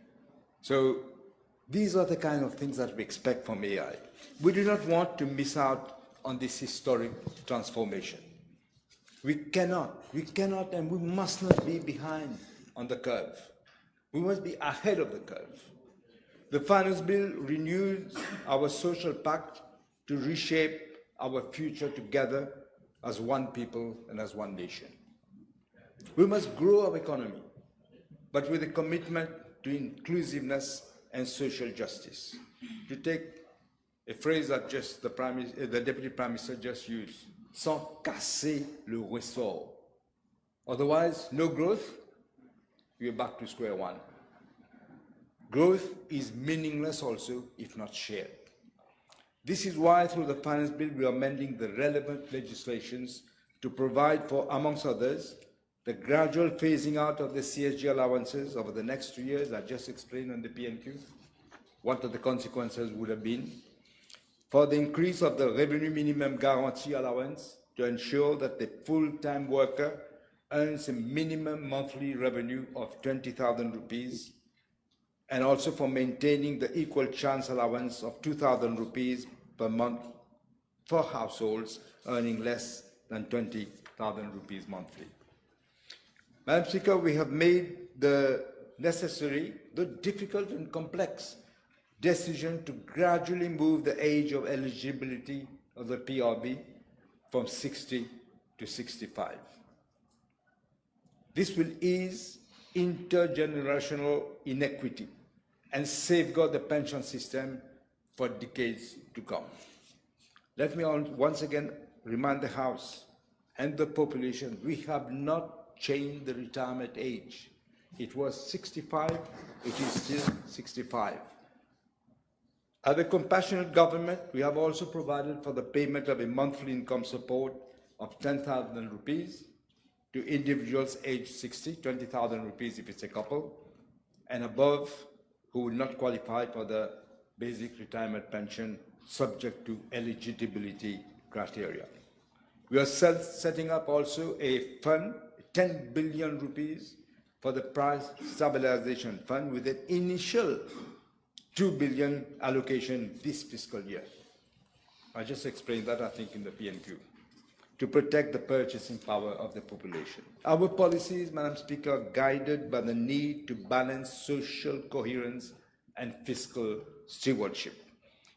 So these are the kind of things that we expect from AI. We do not want to miss out on this historic transformation. We cannot, and we must not be behind on the curve. We must be ahead of the curve. The Finance Bill renews our social pact to reshape our future together as one people and as one nation. We must grow our economy, but with a commitment to inclusiveness and social justice. To take a phrase that just the Deputy Prime Minister just used, sans casser le ressort. Otherwise, no growth, we are back to square one. Growth is meaningless also if not shared. This is why through the Finance Bill we are amending the relevant legislations to provide for, amongst others, the gradual phasing out of the CSG allowances over the next 2 years. I just explained on the PNQ what the consequences would have been. For the increase of the revenue minimum guarantee allowance to ensure that the full-time worker earns a minimum monthly revenue of 20,000 rupees, and also for maintaining the equal chance allowance of 2,000 rupees per month for households earning less than 20,000 rupees monthly. Madam Speaker, we have made the necessary, though difficult and complex, decision to gradually move the age of eligibility of the PRB from 60 to 65. This will ease intergenerational inequity and safeguard the pension system for decades to come. Let me once again remind the House and the population, we have not changed the retirement age. It was 65, it is still 65. As a compassionate government, we have also provided for the payment of a monthly income support of 10,000 rupees to individuals aged 60, 20,000 rupees if it's a couple, and above, who will not qualify for the basic retirement pension subject to eligibility criteria. We are setting up also a fund, 10 billion rupees for the price stabilization fund with an initial 2 billion allocation this fiscal year. I just explained that, I think, in the PNQ, to protect the purchasing power of the population. Our policies, Madam Speaker, are guided by the need to balance social coherence and fiscal stewardship.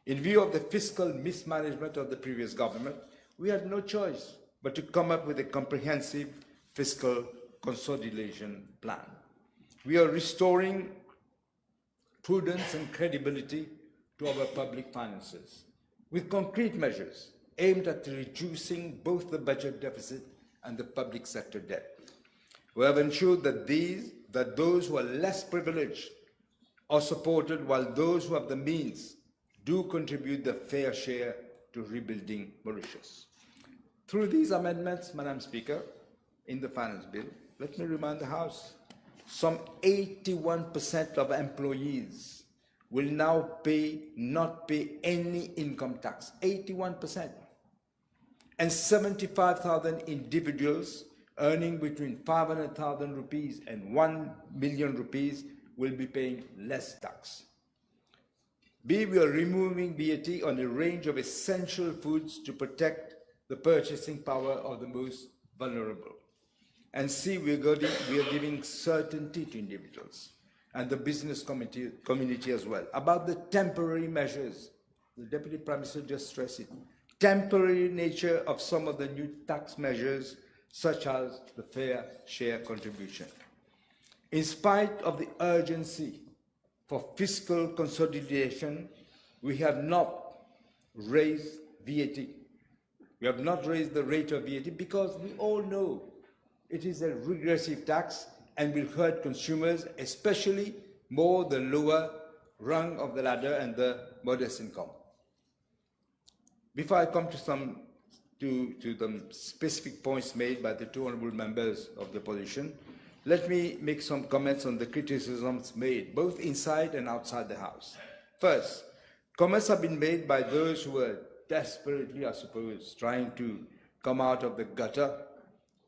In view of the fiscal mismanagement of the previous government, we had no choice but to come up with a comprehensive fiscal consolidation plan. We are restoring prudence and credibility to our public finances with concrete measures aimed at reducing both the budget deficit and the public sector debt. We have ensured that those who are less privileged are supported, while those who have the means do contribute their fair share to rebuilding Mauritius. Through these amendments, Madam Speaker, in the Finance Bill, let me remind the House, some 81% of employees will now not pay any income tax, 81%. And 75,000 individuals earning between 500,000 rupees and 1 million rupees will be paying less tax. B, we are removing VAT on a range of essential foods to protect the purchasing power of the most vulnerable. And C, we are giving certainty to individuals and the business community as well about the temporary measures. The Deputy Prime Minister just stressed it. Temporary nature of some of the new tax measures, such as the fair share contribution. In spite of the urgency for fiscal consolidation, we have not raised VAT. We have not raised the rate of VAT because we all know it is a regressive tax and will hurt consumers, especially more the lower rung of the ladder and the modest income. Before I come to the specific points made by the two honourable members of the opposition, let me make some comments on the criticisms made both inside and outside the House. First, comments have been made by those who are desperately, I suppose, trying to come out of the gutter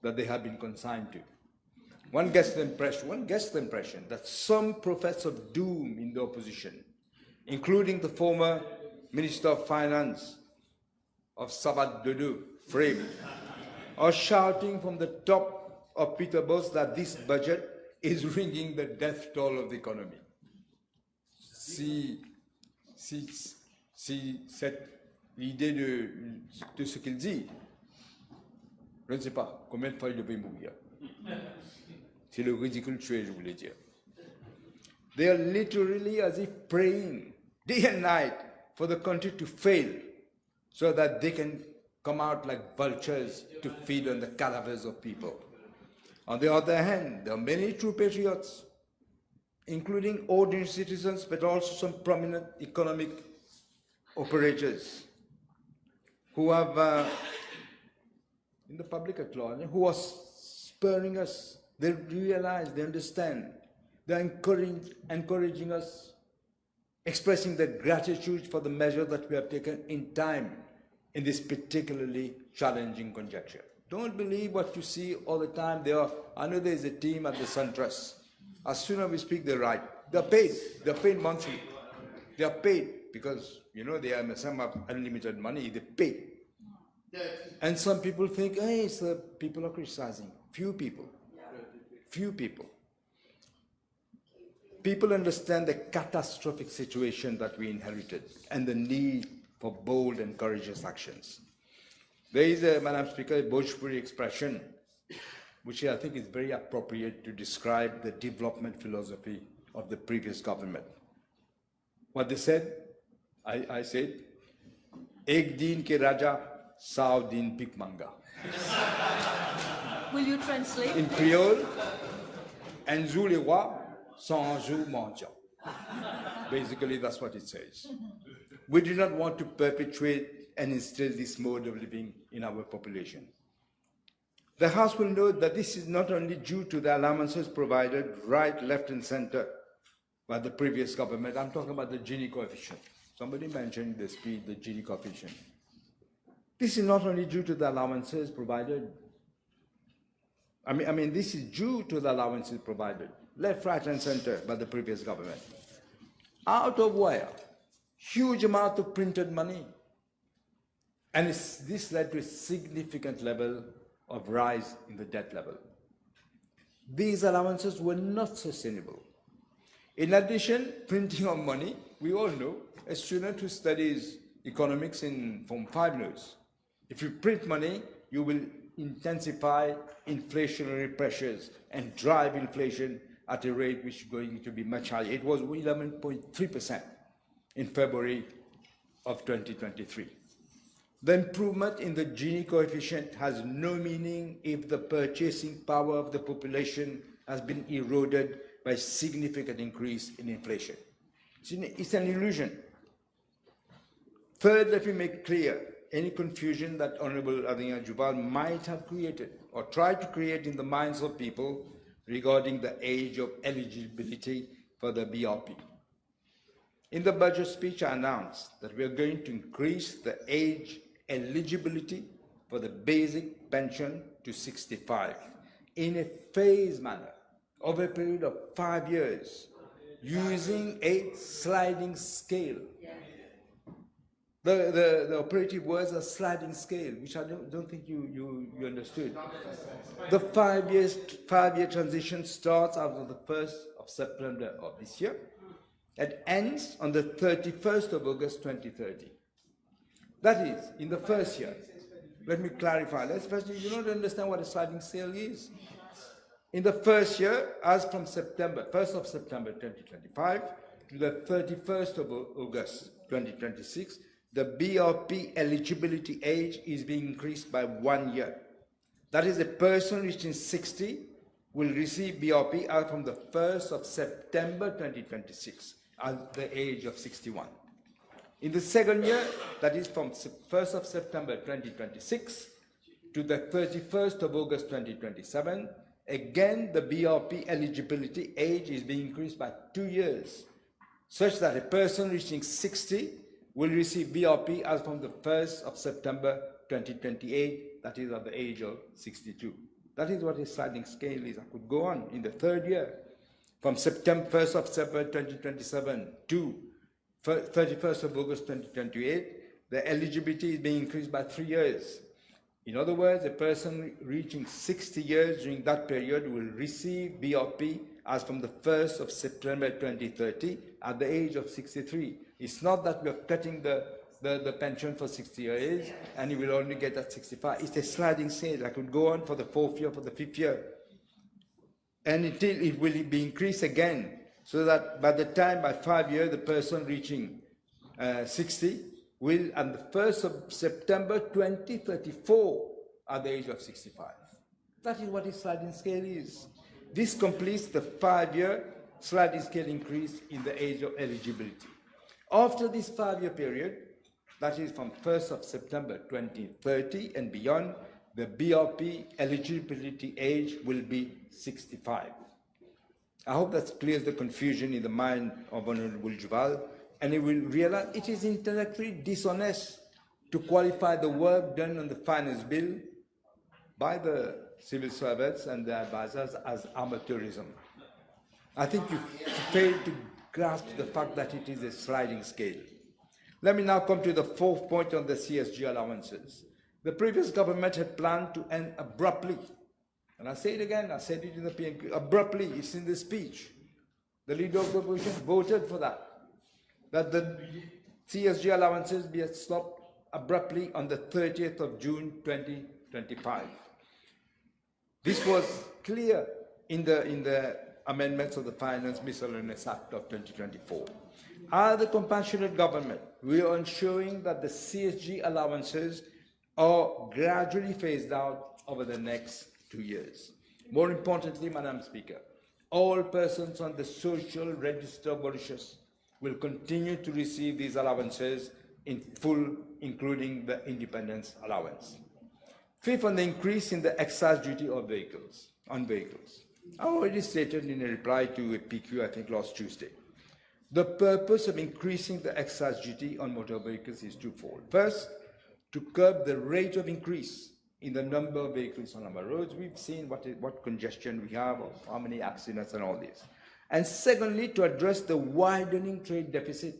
that they have been consigned to. one gets the impression that some prophets of doom in the opposition, including the former Minister of Finance of Sabat Dodo frame, are shouting from the top of Peterborough that this budget is ringing the death toll of the economy. Si cette idée de ce qu'il dit, je ne sais pas combien de fois il devait mourir. C'est le ridicule tué, je voulais dire. They are literally as if praying day and night for the country to fail so that they can come out like vultures to feed on the cadavers of people. On the other hand, there are many true patriots, including ordinary citizens, but also some prominent economic operators who have, in the public at large, who are spurring us. They realize, they understand, they're encouraging us, expressing their gratitude for the measure that we have taken in time in this particularly challenging conjuncture. Don't believe what you see all the time. I know there's a team at the SunTrust. As soon as we speak, they write. They're paid monthly. They are paid because, you know, some have unlimited money, they pay. And some people think, hey, people are criticizing. Few people. People understand the catastrophic situation that we inherited and the need for bold and courageous actions. There is, Madam Speaker, a Bhojpuri expression which I think is very appropriate to describe the development philosophy of the previous government. What they said, I said, Ek din ke raja, sau din bhik manga. Will you translate? In Creole, un jour les rois, 100 jours mendiants. Basically, that's what it says. We do not want to perpetuate and instill this mode of living in our population. The House will note that this is not only due to the allowances provided right, left, and center by the previous government. I'm talking about the Gini coefficient. Somebody mentioned the Gini coefficient. This is not only due to the allowances provided. I mean, this is due to the allowances provided, left, right, and center by the previous government. Out of where? Huge amount of printed money. And this led to a significant level of rise in the debt level. These allowances were not sustainable. In addition, printing of money, we all know, a student who studies economics from 5 years, if you print money, you will intensify inflationary pressures and drive inflation at a rate which is going to be much higher. It was 11.3% in February of 2023. The improvement in the Gini coefficient has no meaning if the purchasing power of the population has been eroded by significant increase in inflation. It's an illusion. Third, let me make clear any confusion that Honorable Adina Jubal might have created or tried to create in the minds of people regarding the age of eligibility for the BRP. In the budget speech, I announced that we are going to increase the age eligibility for the basic pension to 65 in a phased manner over a period of 5 years using a sliding scale. The operative words are sliding scale, which I don't think you understood. The 5-year transition starts after the 1st of September of this year and ends on the 31st of August 2030. That is, in the first year, let me clarify. Let's first, you don't understand what a sliding scale is. In the first year, as from September, 1st of September 2025 to the 31st of August 2026, the BRP eligibility age is being increased by 1 year. That is, a person reaching 60 will receive BRP as from the 1st of September 2026 at the age of 61. In the second year, that is from 1st of September 2026 to the 31st of August 2027, again the BRP eligibility age is being increased by 2 years, such that a person reaching 60 will receive BRP as from the 1st of September 2028, that is at the age of 62. That is what a sliding scale is. I could go on in the third year, from September 1st of September 2027 to 31st of August 2028, the eligibility is being increased by 3 years. In other words, a person reaching 60 years during that period will receive BRP as from the 1st of September 2030 at the age of 63. It's not that we're cutting the pension for 60 years and you will only get at 65. It's a sliding scale. I could go on for the 4th year, for the 5th year. And until it will be increased again, so that by the time, by 5 years, the person reaching 60 will, on the 1st of September 2034, at the age of 65. That is what a sliding scale is. This completes the 5-year sliding scale increase in the age of eligibility. After this 5-year period, that is from 1st of September 2030 and beyond, the BRP eligibility age will be 65. I hope that clears the confusion in the mind of Honorable Juval, and he will realize it is intellectually dishonest to qualify the work done on the finance bill by the civil servants and their advisors as amateurism. I think you fail to grasp the fact that it is a sliding scale. Let me now come to the 4th point on the CSG allowances. The previous government had planned to end abruptly, and I say it again, I said it in the PNQ, abruptly, it's in the speech. The leader of the opposition voted for that the CSG allowances be stopped abruptly on the 30th of June 2025. This was clear in the amendments of the Finance Miscellaneous Act of 2024. As the compassionate government, we are ensuring that the CSG allowances are gradually phased out over the next 2 years. More importantly, Madam Speaker, all persons on the social register of Mauritius will continue to receive these allowances in full, including the independence allowance. 5th, on the increase in the excise duty on vehicles. I already stated in a reply to a PQ, I think last Tuesday. The purpose of increasing the excise duty on motor vehicles is twofold. First, to curb the rate of increase in the number of vehicles on our roads. We've seen what congestion we have, or how many accidents and all this. And secondly, to address the widening trade deficit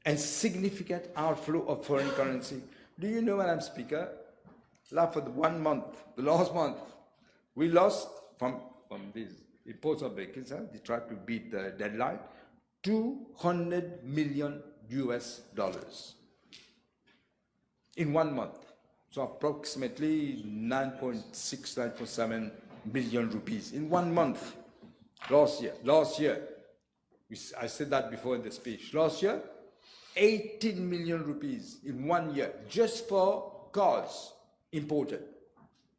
and significant outflow of foreign currency. Do you know, Madam Speaker, for the 1 month, the last month, we lost from these imports of vehicles, they tried to beat the deadline, $200 million in 1 month. So approximately 9.6, 9.7 million rupees in 1 month. Last year, I said that before in the speech. Last year, 18 million rupees in 1 year, just for cars imported.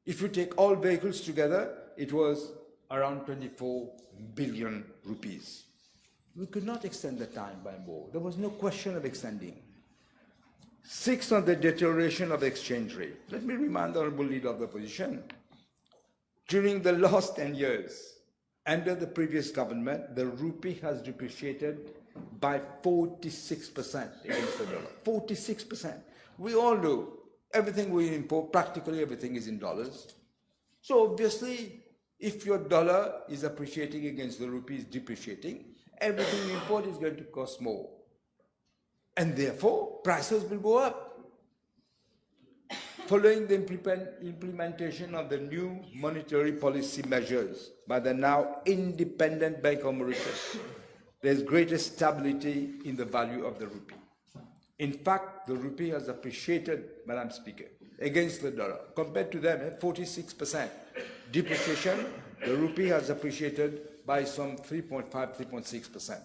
If you take all vehicles together, it was around 24 billion rupees. We could not extend the time by more. There was no question of extending. 6, on the deterioration of the exchange rate. Let me remind the Honorable Leader of the Opposition, during the last 10 years, under the previous government, the rupee has depreciated by 46% against the dollar. 46%. We all know everything we import, practically everything is in dollars. So obviously, if your dollar is appreciating against the rupee is depreciating, everything you import is going to cost more. And therefore, prices will go up. Following the implementation of the new monetary policy measures by the now independent Bank of Mauritius, there's greater stability in the value of the rupee. In fact, the rupee has appreciated, Madam Speaker, against the dollar. Compared to them, 46% depreciation, the rupee has appreciated by some 3.5, 3.6%.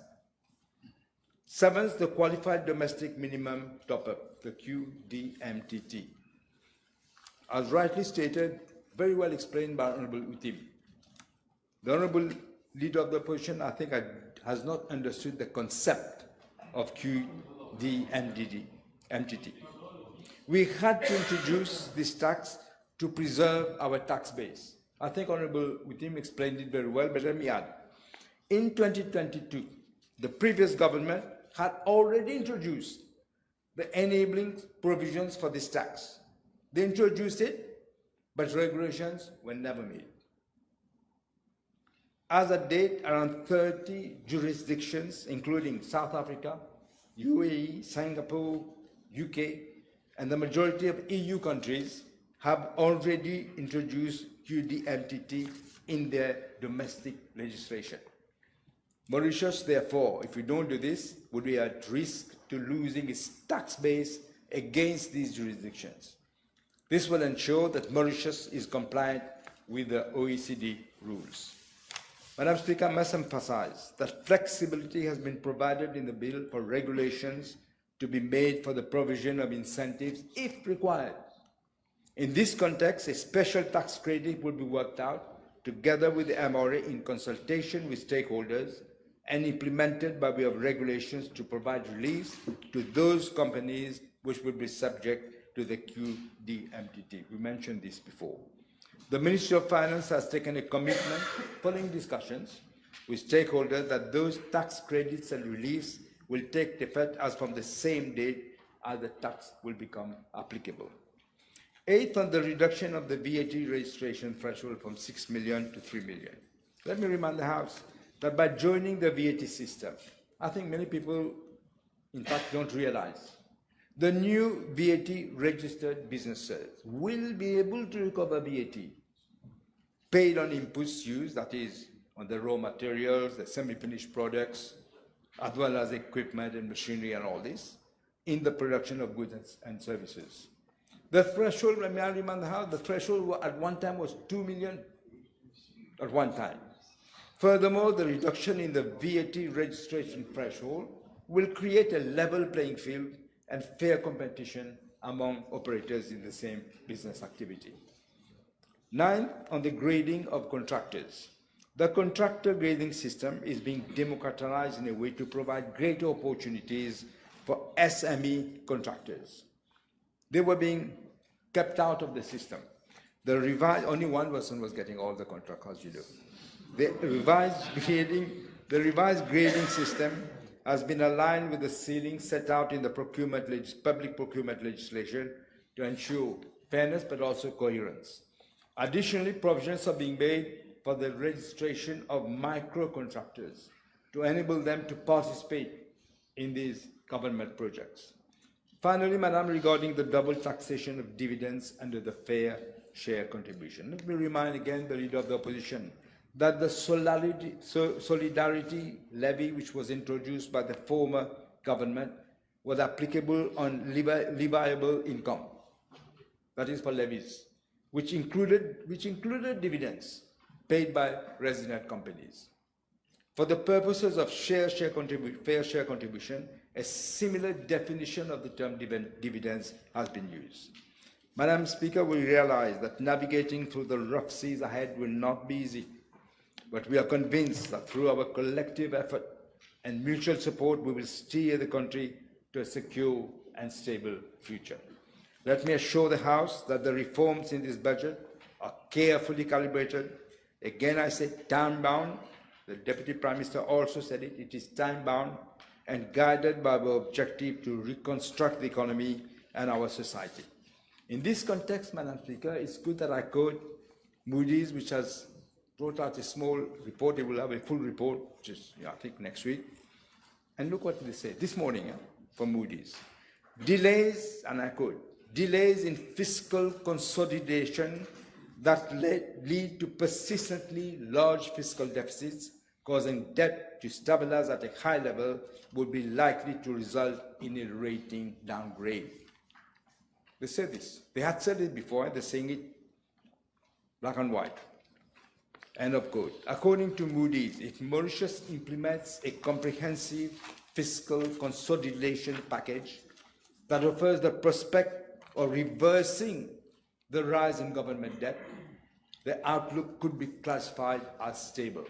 7th, the qualified domestic minimum top-up, the QDMTT. As rightly stated, very well explained by Honorable Utim. The Honorable Leader of the Opposition, I think, has not understood the concept of QDMTT. We had to introduce this tax to preserve our tax base. I think Honorable Utim explained it very well, but let me add. In 2022, the previous government had already introduced the enabling provisions for this tax. They introduced it but regulations were never made. As at date, around 30 jurisdictions, including South Africa, UAE, Singapore, UK, and the majority of EU countries have already introduced QDMTT in their domestic legislation. Mauritius, therefore, if we don't do this, would be at risk to losing its tax base against these jurisdictions. This will ensure that Mauritius is compliant with the OECD rules. Madam Speaker, I must emphasize that flexibility has been provided in the bill for regulations to be made for the provision of incentives if required. In this context, a special tax credit will be worked out together with the MRA in consultation with stakeholders and implemented by way of regulations to provide relief to those companies which will be subject to the QDMTT. We mentioned this before. The Ministry of Finance has taken a commitment following discussions with stakeholders that those tax credits and reliefs will take effect as from the same date as the tax will become applicable. Eighth, on the reduction of the VAT registration threshold from 6 million to 3 million. Let me remind the House that by joining the VAT system, I think many people, in fact, don't realize the new VAT registered businesses will be able to recover VAT paid on inputs used, that is, on the raw materials, the semi-finished products, as well as equipment and machinery and all this, in the production of goods and services. The threshold, let me remind the House, the threshold at one time was 2 million at one time. Furthermore, the reduction in the VAT registration threshold will create a level playing field and fair competition among operators in the same business activity. Ninth, on the grading of contractors. The contractor grading system is being democratized in a way to provide greater opportunities for SME contractors. They were being kept out of the system. Only one person was getting all the contracts, as you know. The revised grading system has been aligned with the ceiling set out in the public procurement legislation to ensure fairness but also coherence. Additionally, provisions are being made for the registration of micro-contractors to enable them to participate in these government projects. Finally, Madam, regarding the double taxation of dividends under the fair share contribution, let me remind again the Leader of the Opposition that the solidarity levy, which was introduced by the former government, was applicable on leviable income, that is for levies, which included dividends paid by resident companies. For the purposes of fair share contribution, a similar definition of the term dividends has been used. Madam Speaker, we realize that navigating through the rough seas ahead will not be easy, but we are convinced that through our collective effort and mutual support, we will steer the country to a secure and stable future. Let me assure the House that the reforms in this budget are carefully calibrated. Again, I say time-bound. The Deputy Prime Minister also said it. It is time-bound and guided by our objective to reconstruct the economy and our society. In this context, Madam Speaker, it's good that I quote Moody's, which has brought out a small report. They will have a full report, which is, I think, next week. And look what they say this morning from Moody's. Delays, and I quote, delays in fiscal consolidation that lead to persistently large fiscal deficits, causing debt to stabilize at a high level, would be likely to result in a rating downgrade. They said this. They had said it before, and they're saying it black and white. End of quote. According to Moody's, if Mauritius implements a comprehensive fiscal consolidation package that offers the prospect of reversing the rise in government debt, the outlook could be classified as stable.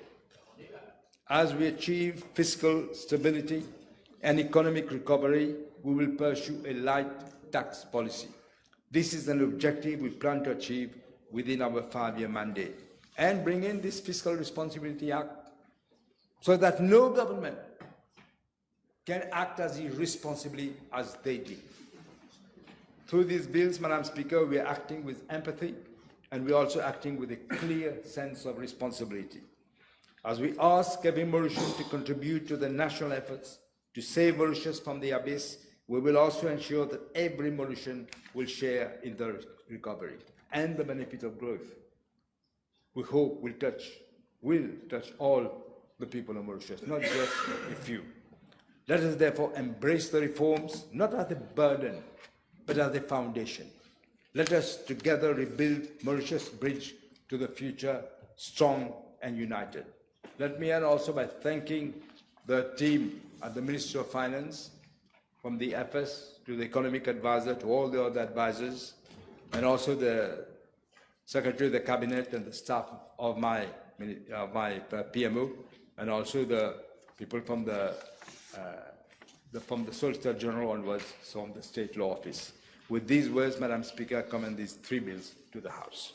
As we achieve fiscal stability and economic recovery, we will pursue a light tax policy. This is an objective we plan to achieve within our 5-year mandate, and bring in this Fiscal Responsibility Act so that no government can act as irresponsibly as they did. Through these bills, Madam Speaker, we are acting with empathy and we're also acting with a clear sense of responsibility. As we ask every Mauritian to contribute to the national efforts to save Mauritius from the abyss, we will also ensure that every Mauritian will share in the recovery and the benefit of growth. We hope will touch all the people of Mauritius, not just a few. Let us therefore embrace the reforms, not as a burden, but as a foundation. Let us together rebuild Mauritius' bridge to the future, strong and united. Let me end also by thanking the team at the Ministry of Finance, from the FS to the economic advisor to all the other advisors, and also the Secretary of the Cabinet and the staff of my PMO, and also the people from the Solicitor General onwards from the State Law Office. With these words, Madam Speaker, I commend these 3 bills to the House.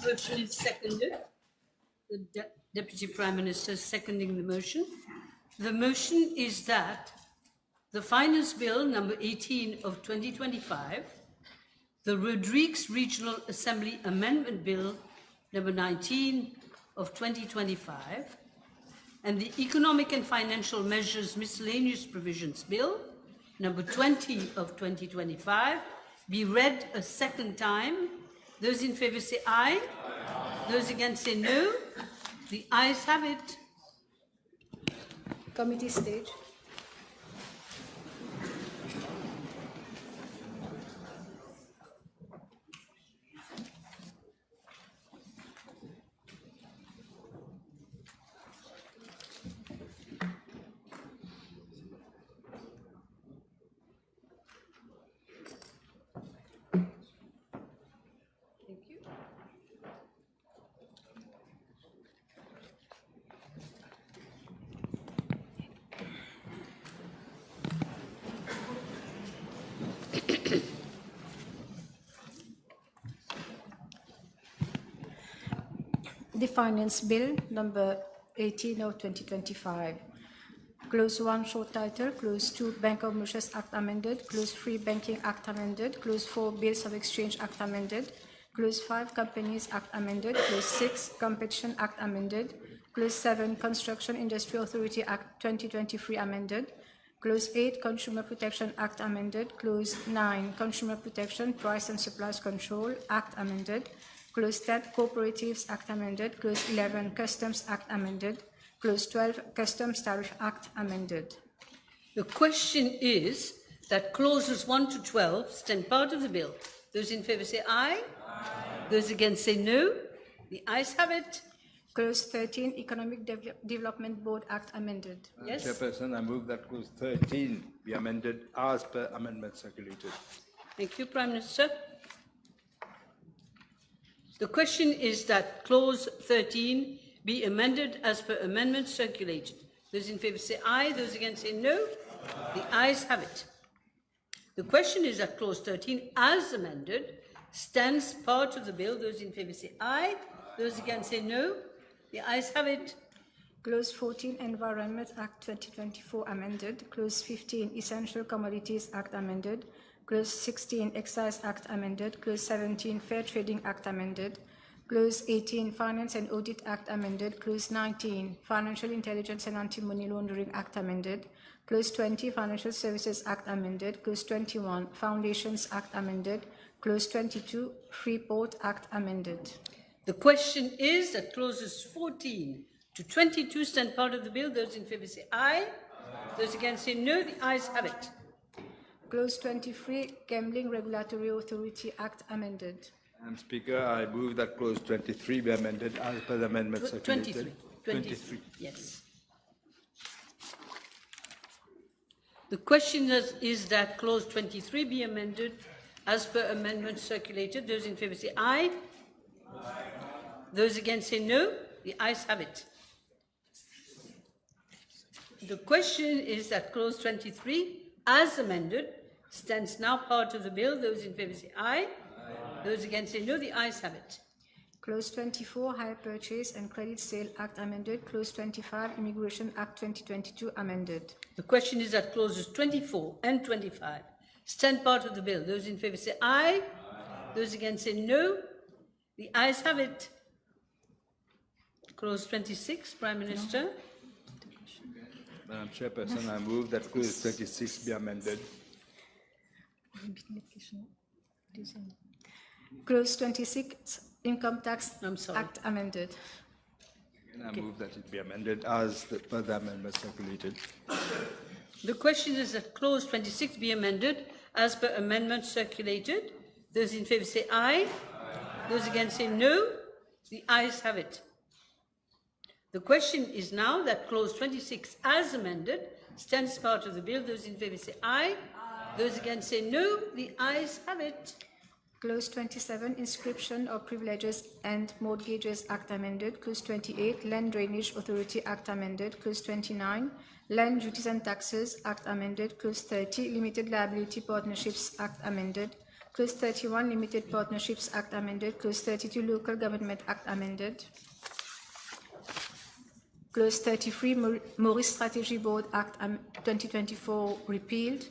Motion is seconded. The Deputy Prime Minister is seconding the motion. The motion is that the Finance Bill number 18 of 2025, the Rodrigues Regional Assembly Amendment Bill number 19 of 2025, and the Economic and Financial Measures Miscellaneous Provisions Bill number 20 of 2025 be read a second time. Those in favour say aye. Those against say no. The ayes have it. Committee stage. The Finance Bill number 18 of 2025. Clause 1 short title, Clause 2 Bank of Mauritius Act amended, Clause 3 Banking Act amended, Clause 4 Bills of Exchange Act amended, Clause 5 Companies Act amended, Clause 6 Competition Act amended, Clause 7 Construction Industry Authority Act 2023 amended, Clause 8 Consumer Protection Act amended, Clause 9 Consumer Protection Price and Supplies Control Act amended, Clause 10 Cooperatives Act amended, Clause 11 Customs Act amended, Clause 12 Customs Tariff Act amended. The question is that clauses 1 to 12 stand part of the bill. Those in favour say aye. Aye. Those against say no. The ayes have it. Clause 13 Economic Development Board Act amended. Yes. Chairperson, I move that Clause 13 be amended as per amendment circulated. Thank you, Prime Minister. The question is that Clause 13 be amended as per amendment circulated. Those in favour say aye. Those against say no. Aye. The ayes have it. The question is that Clause 13, as amended, stands part of the bill. Those in favour say aye. Those against say no. The ayes have it. Clause 14 Environment Act 2024 amended. Clause 15 Essential Commodities Act amended. Clause 16 Excise Act amended. Clause 17 Fair Trading Act amended. Clause 18 Finance and Audit Act amended. Clause 19 Financial Intelligence and Anti-Money Laundering Act amended. Clause 20 Financial Services Act amended. Clause 21 Foundations Act amended. Clause 22 Freeport Act amended. The question is that clauses 14 to 22 stand part of the bill. Those in favour say aye. Those against say no. The ayes have it. Clause 23 Gambling Regulatory Authority Act amended. Madam Speaker, I move that Clause 23 be amended as per the amendment circulated. 23. Yes. The question is that Clause 23 be amended as per amendment circulated. Those in favour say aye. Aye. Those against say no. The ayes have it. The question is that Clause 23, as amended, stands now part of the bill. Those in favour say aye. Aye. Those against say no. The ayes have it. Clause 24 Hire Purchase and Credit Sale Act amended. Clause 25 Immigration Act 2022 amended. The question is that clauses 24 and 25, stand part of the bill. Those in favour say aye. Those against say no. The ayes have it. Clause 26, Prime Minister. Madam Chairperson, I move that clause 26 be amended. Clause 26, Income Tax I'm sorry. Act amended. And I move that it be amended as per the amendment circulated. The question is that clause 26 be amended as per amendment circulated. Those in favour say aye. Those against say no. The ayes have it. The question is now that clause 26 as amended stands part of the bill. Those in favour say aye. Those against say no. The ayes have it. Clause 27, Inscription of Privileges and Mortgages Act amended. Clause 28, Land Drainage Authority Act amended. Clause 29, Land Duties and Taxes Act amended. Clause 30, Limited Liability Partnerships Act amended. Clause 31, Limited Partnerships Act amended. Clause 32, Local Government Act amended. Clause 33, Maurice Strategy Board Act 2024 repealed.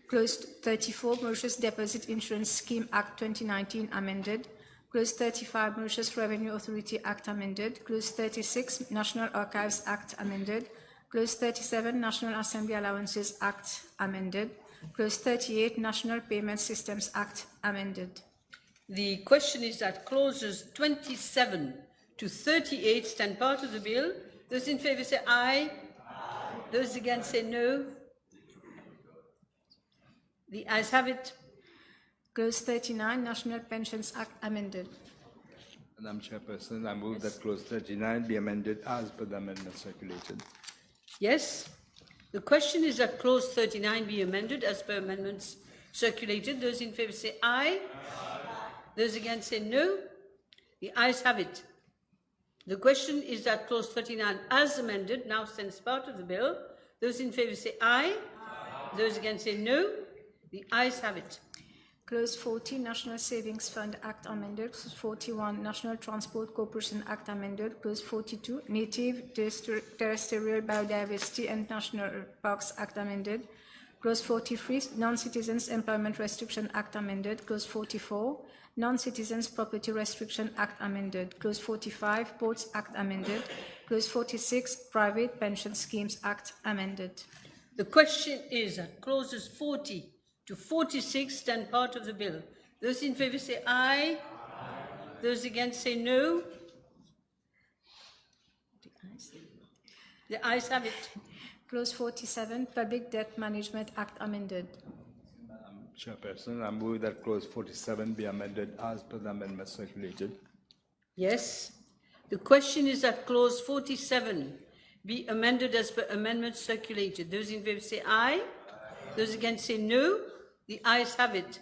Clause 34, Mauritius Deposit Insurance Scheme Act 2019 amended. Clause 35, Mauritius Revenue Authority Act amended. Clause 36, National Archives Act amended. Clause 37, National Assembly Allowances Act amended. Clause 38, National Payment Systems Act amended. The question is that clauses 27 to 38 stand part of the bill. Those in favour say aye. Those against say no. The ayes have it. Clause 39, National Pensions Act amended. Madam Chairperson, I move that clause 39 be amended as per the amendment circulated. Yes. The question is that clause 39 be amended as per amendments circulated. Those in favour say aye. Those against say no. The ayes have it. The question is that clause 39 as amended now stands part of the bill. Those in favour say aye. Those against say no. The ayes have it. Clause 40, National Savings Fund Act amended. Clause 41, National Transport Corporation Act amended. Clause 42, Native Terrestrial Biodiversity and National Parks Act amended. Clause 43, Non-Citizens Employment Restriction Act amended. Clause 44, Non-Citizens Property Restriction Act amended. Clause 45, Ports Act amended. Clause 46, Private Pension Schemes Act amended. The question is that clauses 40 to 46 stand part of the bill. Those in favour say aye. Those against say no. The ayes have it. Clause 47, Public Debt Management Act amended. Madam Chairperson, I move that clause 47 be amended as per the amendment circulated. Yes. The question is that clause 47 be amended as per amendments circulated. Those in favour say aye. Those against say no. The ayes have it.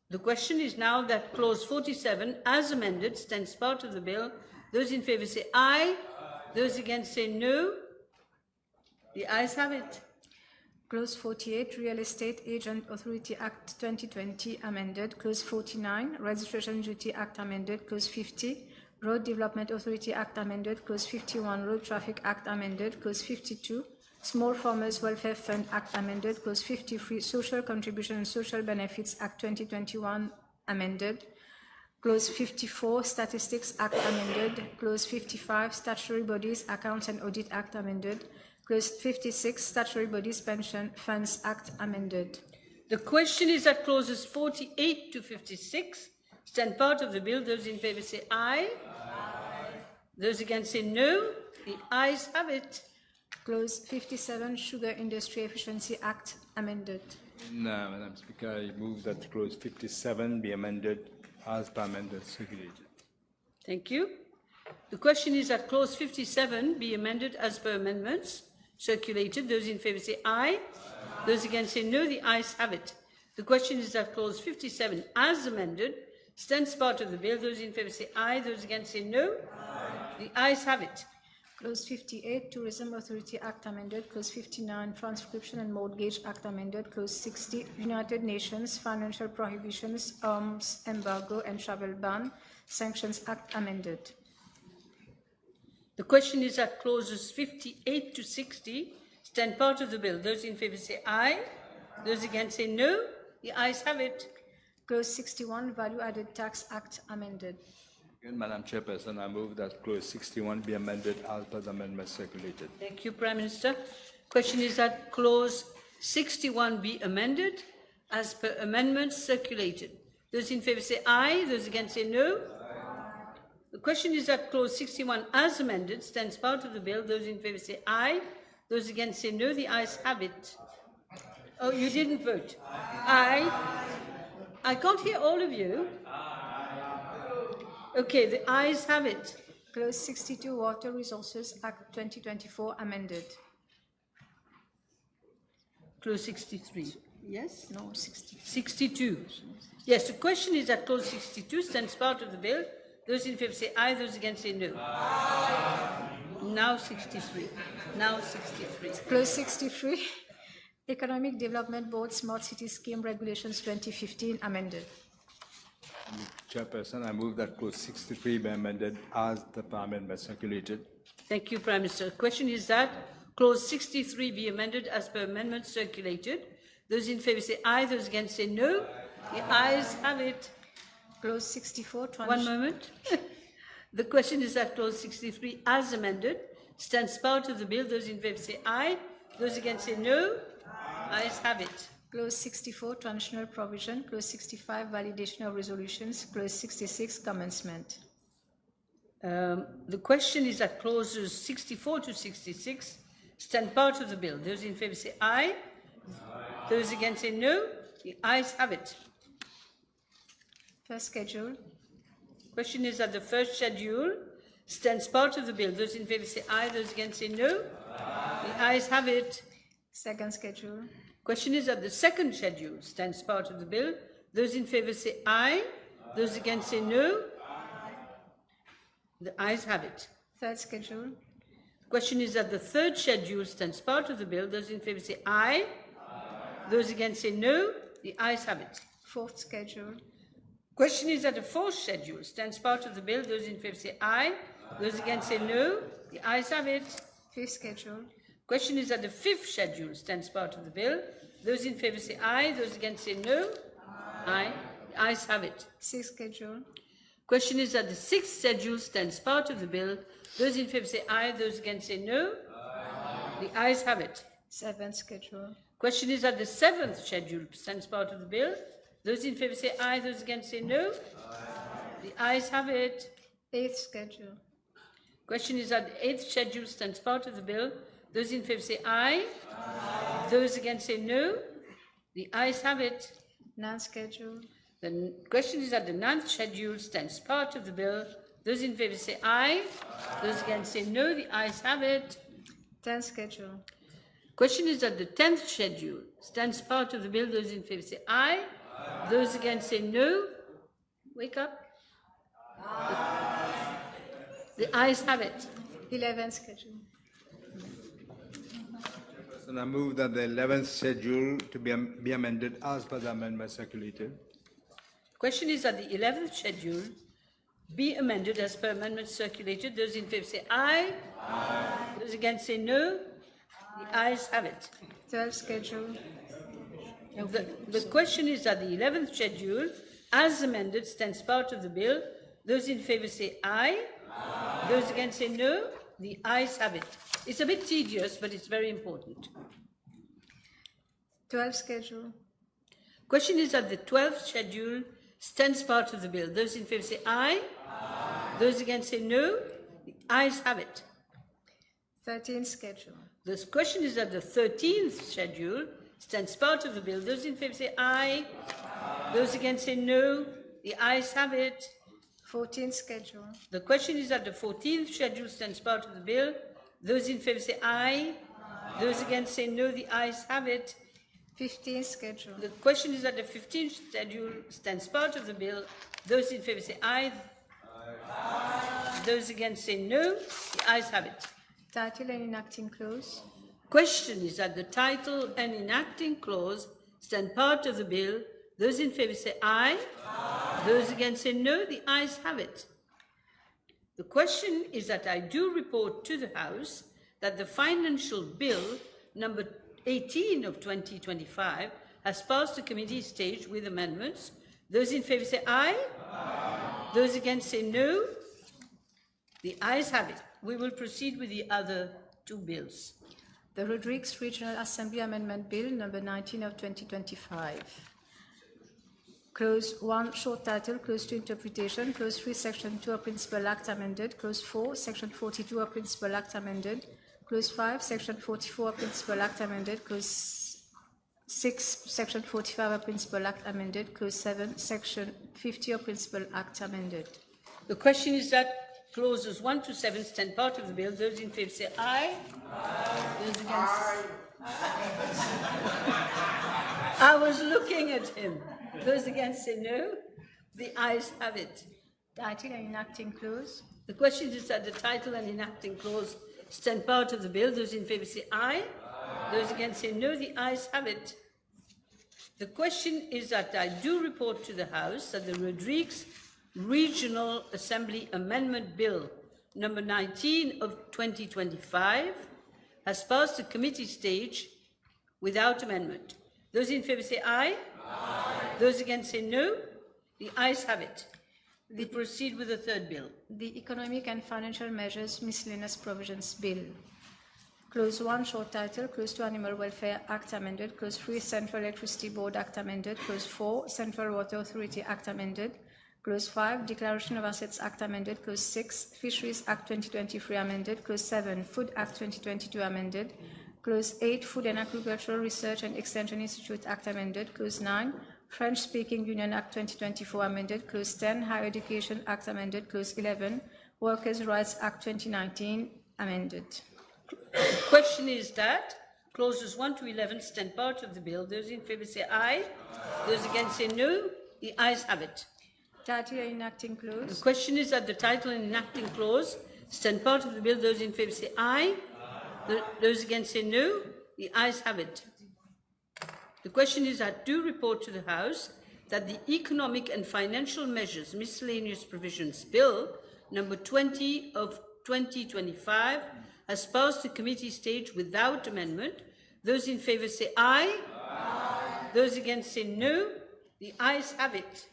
The question is now that clause 47 as amended stands part of the bill. Those in favour say aye. Those against say no. The ayes have it. Clause 48, Real Estate Agent Authority Act 2020 amended. Clause 49, Registration Duty Act amended. Clause 50, Road Development Authority Act amended. Clause 51, Road Traffic Act amended. Clause 52, Small Farmers Welfare Fund Act amended. Clause 53, Social Contribution and Social Benefits Act 2021 amended. Clause 54, Statistics Act amended. Clause 55, Statutory Bodies Accounts and Audit Act amended. Clause 56, Statutory Bodies Pension Funds Act amended. The question is that clauses 48 to 56 stand part of the bill. Those in favour say aye. Those against say no. The ayes have it. Clause 57, Sugar Industry Efficiency Act amended. No, Madam Speaker, I move that clause 57 be amended as per amendment circulated. Thank you. The question is that clause 57 be amended as per amendments circulated. Those in favour say aye. Those against say no. The ayes have it. The question is that clause 57 as amended stands part of the bill. Those in favour say aye. Those against say no. The ayes have it. Clause 58, Tourism Authority Act amended. Clause 59, Transcription and Mortgage Act amended. Clause 60, United Nations Financial Prohibitions, Arms Embargo and Travel Ban Sanctions Act amended. The question is that clauses 58 to 60 stand part of the bill. Those in favour say aye. Those against say no. The ayes have it. Clause 61, Value Added Tax Act amended. Again, Madam Chairperson, I move that clause 61 be amended as per the amendment circulated. Thank you, Prime Minister. Question is that clause 61 be amended as per amendments circulated. Those in favour say aye. Those against say no. The question is that clause 61 as amended stands part of the bill. Those in favour say aye. Those against say no. The ayes have it. Oh, you didn't vote. Aye. I can't hear all of you. Okay, the ayes have it. Clause 62, Water Resources Act 2024 amended. Clause 63. Yes? No, 60. 62. Yes, the question is that clause 62 stands part of the bill. Those in favour say aye, those against say no. Now 63. Now 63. Clause 63, Economic Development Board Smart City Scheme Regulations 2015 amended. Chairperson, I move that clause 63 be amended as the amendment circulated. Thank you, Prime Minister. The question is that clause 63 be amended as per amendment circulated. Those in favour say aye, those against say no. The ayes have it. Clause 64, One moment. The question is that clause 63 as amended stands part of the bill. Those in favour say aye, those against say no. Ayes have it. Clause 64, Transitional Provision. Clause 65, Validation of Resolutions. Clause 66, Commencement. The question is that clauses 64 to 66 stand part of the bill. Those in favour say aye. Those against say no. The ayes have it. First schedule. Question is that the first schedule stands part of the bill. Those in favour say aye. Those against say no. The ayes have it. Second schedule. Question is that the second schedule stands part of the bill. Those in favour say aye. Those against say no. The ayes have it. Third schedule. Question is that the third schedule stands part of the bill. Those in favour say aye. Those against say no. The ayes have it. Fourth schedule. Question is that the fourth schedule stands part of the bill. Those in favour say aye. Those against say no. The ayes have it. Fifth schedule. Question is that the fifth schedule stands part of the bill. Those in favour say aye. Those against say no. Aye. The ayes have it. Sixth schedule. Question is that the sixth schedule stands part of the bill. Those in favour say aye. Those against say no. The ayes have it. Seventh schedule. Question is that the seventh schedule stands part of the bill. Those in favour say aye. Those against say no. The ayes have it. Eighth schedule. Question is that the eighth schedule stands part of the bill. Those in favour say aye. Those against say no. The ayes have it. Ninth schedule. The question is that the ninth schedule stands part of the bill. Those in favour say aye. Those against say no. The ayes have it. Tenth schedule. Question is that the 10th schedule stands part of the bill. Those in favour say aye. Those against say no. Wake up. The ayes have it. 11th schedule. And I move that the 11th schedule to be amended as per the amendment circulated. Question is that the 11th schedule be amended as per amendment circulated. Those in favour say aye. Those against say no. The ayes have it. 12th schedule. The question is that the 11th schedule, as amended, stands part of the bill. Those in favour say aye. Those against say no. The ayes have it. It's a bit tedious, but it's very important. 12th schedule. Question is that the 12th schedule stands part of the bill. Those in favour say aye. Those against say no. The ayes have it. 13th schedule. The question is that the 13th schedule stands part of the bill. Those in favour say aye. Those against say no. The ayes have it. 14th schedule. The question is that the 14th schedule stands part of the bill. Those in favour say aye. Those against say no. The ayes have it. 15th schedule. The question is that the 15th schedule stands part of the bill. Those in favour say aye. Those against say no. The ayes have it. Title and enacting clause. Question is that the title and enacting clause stand part of the bill. Those in favour say aye. Those against say no. The ayes have it. The question is that I do report to the House that the financial bill number 18 of 2025 has passed the committee stage with amendments. Those in favour say aye. Aye. Those against say no. The ayes have it. We will proceed with the other two bills. The Rodrigues Regional Assembly Amendment Bill number 19 of 2025. Clause 1, short title, Clause 2, interpretation, Clause 3, Section 2 of Principal Act amended, Clause 4, Section 42 of Principal Act amended, Clause 5, Section 44 of Principal Act amended, Clause 6, Section 45 of Principal Act amended, Clause 7, Section 50 of Principal Act amended. The question is that clauses 1 to 7 stand part of the bill. Those in favour say aye. Aye. Those against? Aye. I was looking at him. Those against say no. The ayes have it. Title and enacting clause. The question is that the title and enacting clause stand part of the bill. Those in favour say aye. Aye. Those against say no. The ayes have it. The question is that I do report to the House that the Rodrigues Regional Assembly Amendment Bill number 19 of 2025 has passed the committee stage without amendment. Those in favour say aye. Aye. Those against say no. The ayes have it. We proceed with the third bill. The Economic and Financial Measures Miscellaneous Provisions Bill. Clause 1, short title, Clause 2, Animal Welfare Act amended, Clause 3, Central Electricity Board Act amended, Clause 4, Central Water Authority Act amended, Clause 5, Declaration of Assets Act amended, Clause 6, Fisheries Act 2023 amended, Clause 7, Food Act 2022 amended, Clause 8, Food and Agricultural Research and Extension Institute Act amended, Clause 9, French-Speaking Union Act 2024 amended, Clause 10, Higher Education Act amended, Clause 11, Workers' Rights Act 2019 amended. The question is that clauses 1 to 11 stand part of the bill. Those in favour say aye. Aye. Those against say no. The ayes have it. Title and enacting clause. The question is that the title and enacting clause stand part of the bill. Those in favour say aye. Aye. Those against say no. The ayes have it. The question is that do report to the House that the Economic and Financial Measures Miscellaneous Provisions Bill number 20 of 2025 has passed the committee stage without amendment. Those in favour say aye. Aye. Those against say no. The ayes have it.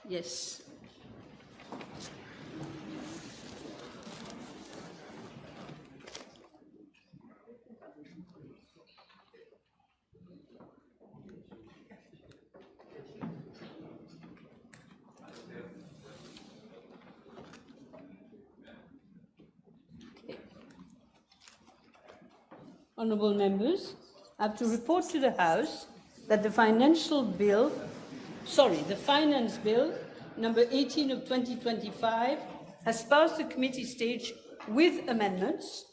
Yes. Honourable members, I have to report to the House that the finance bill number 18 of 2025 has passed the committee stage with amendments,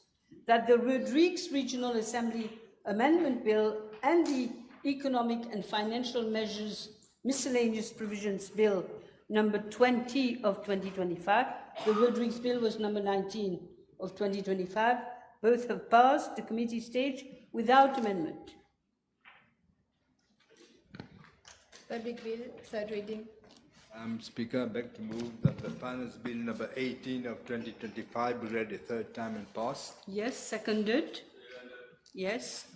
that the Rodrigues Regional Assembly Amendment Bill and the Economic and Financial Measures Miscellaneous Provisions Bill number 20 of 2025, the Rodrigues Bill was number 19 of 2025, both have passed the committee stage without amendment. Public bill, third reading. Speaker, I beg to move that the finance bill number 18 of 2025 be read a third time and passed. Yes, seconded. Yes.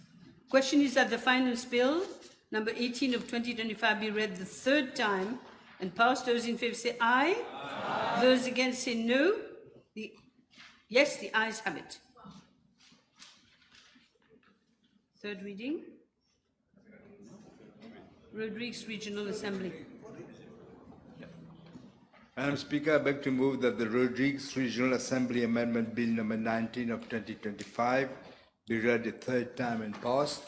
Question is that the finance bill number 18 of 2025 be read the third time and passed. Those in favour say aye. Aye. Those against say no. Yes, the ayes have it. Third reading. Rodrigues Regional Assembly. Madam Speaker, I beg to move that the Rodrigues Regional Assembly Amendment Bill number 19 of 2025 be read a third time and passed,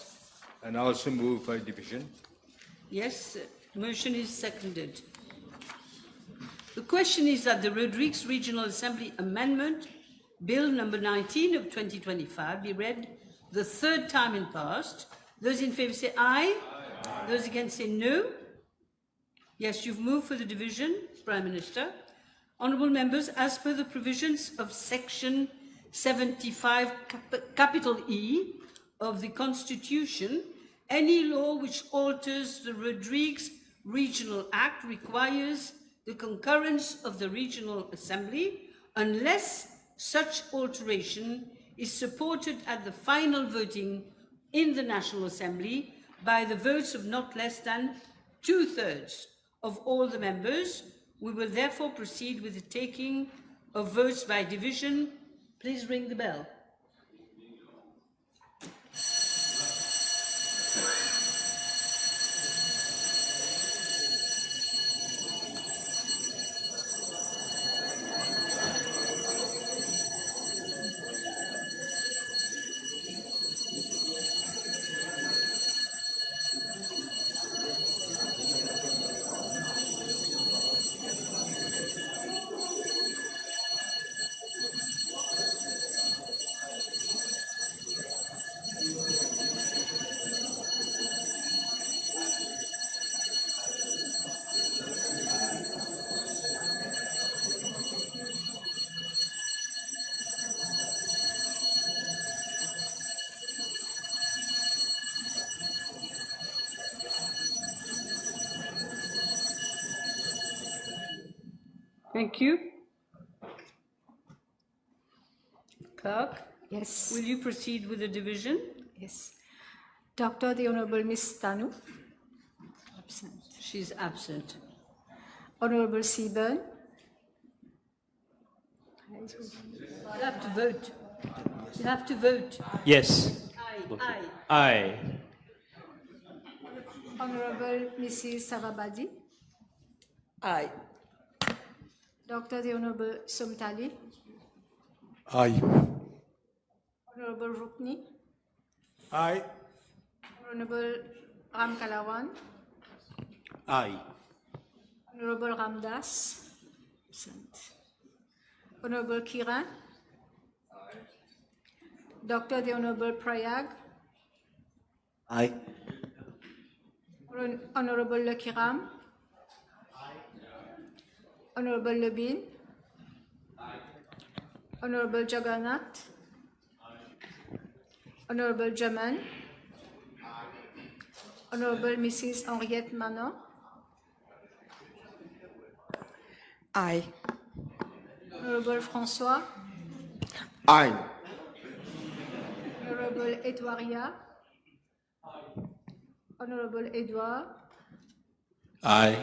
and also move for division. Yes, motion is seconded. The question is that the Rodrigues Regional Assembly Amendment Bill number 19 of 2025 be read the third time and passed. Those in favour say aye. Aye. Those against say no. Yes, you've moved for the division, Prime Minister. Honourable members, as per the provisions of Section 75, capital E of the Constitution, any law which alters the Rodrigues Regional Act requires the concurrence of the Regional Assembly unless such alteration is supported at the final voting in the National Assembly by the votes of not less than 2/3 of all the members. We will therefore proceed with the taking of votes by division. Please ring the bell. Thank you. Clerk, Yes. will you proceed with the division? Yes. Dr. the Honorable Miss Tanu. Absent. She's absent. Honorable Seaburn. You have to vote. You have to vote. Yes. Aye. Aye. Honorable Mrs. Sarabadi. Aye. Dr. the Honorable Somtali. Aye. Honorable Rukni. Aye. Honorable Ram Kalawan. Aye. Honorable Ramdas. Absent. Honorable Kiran. Dr. the Honorable Prayag. Aye. Honorable Lekiram. Honorable Lebin. Honorable Jagannath. Honorable Jaman. Honorable Mrs. Henriette Manon. Aye. Honorable François. Aye. Honorable Edouaria. Honorable Edouard. Aye.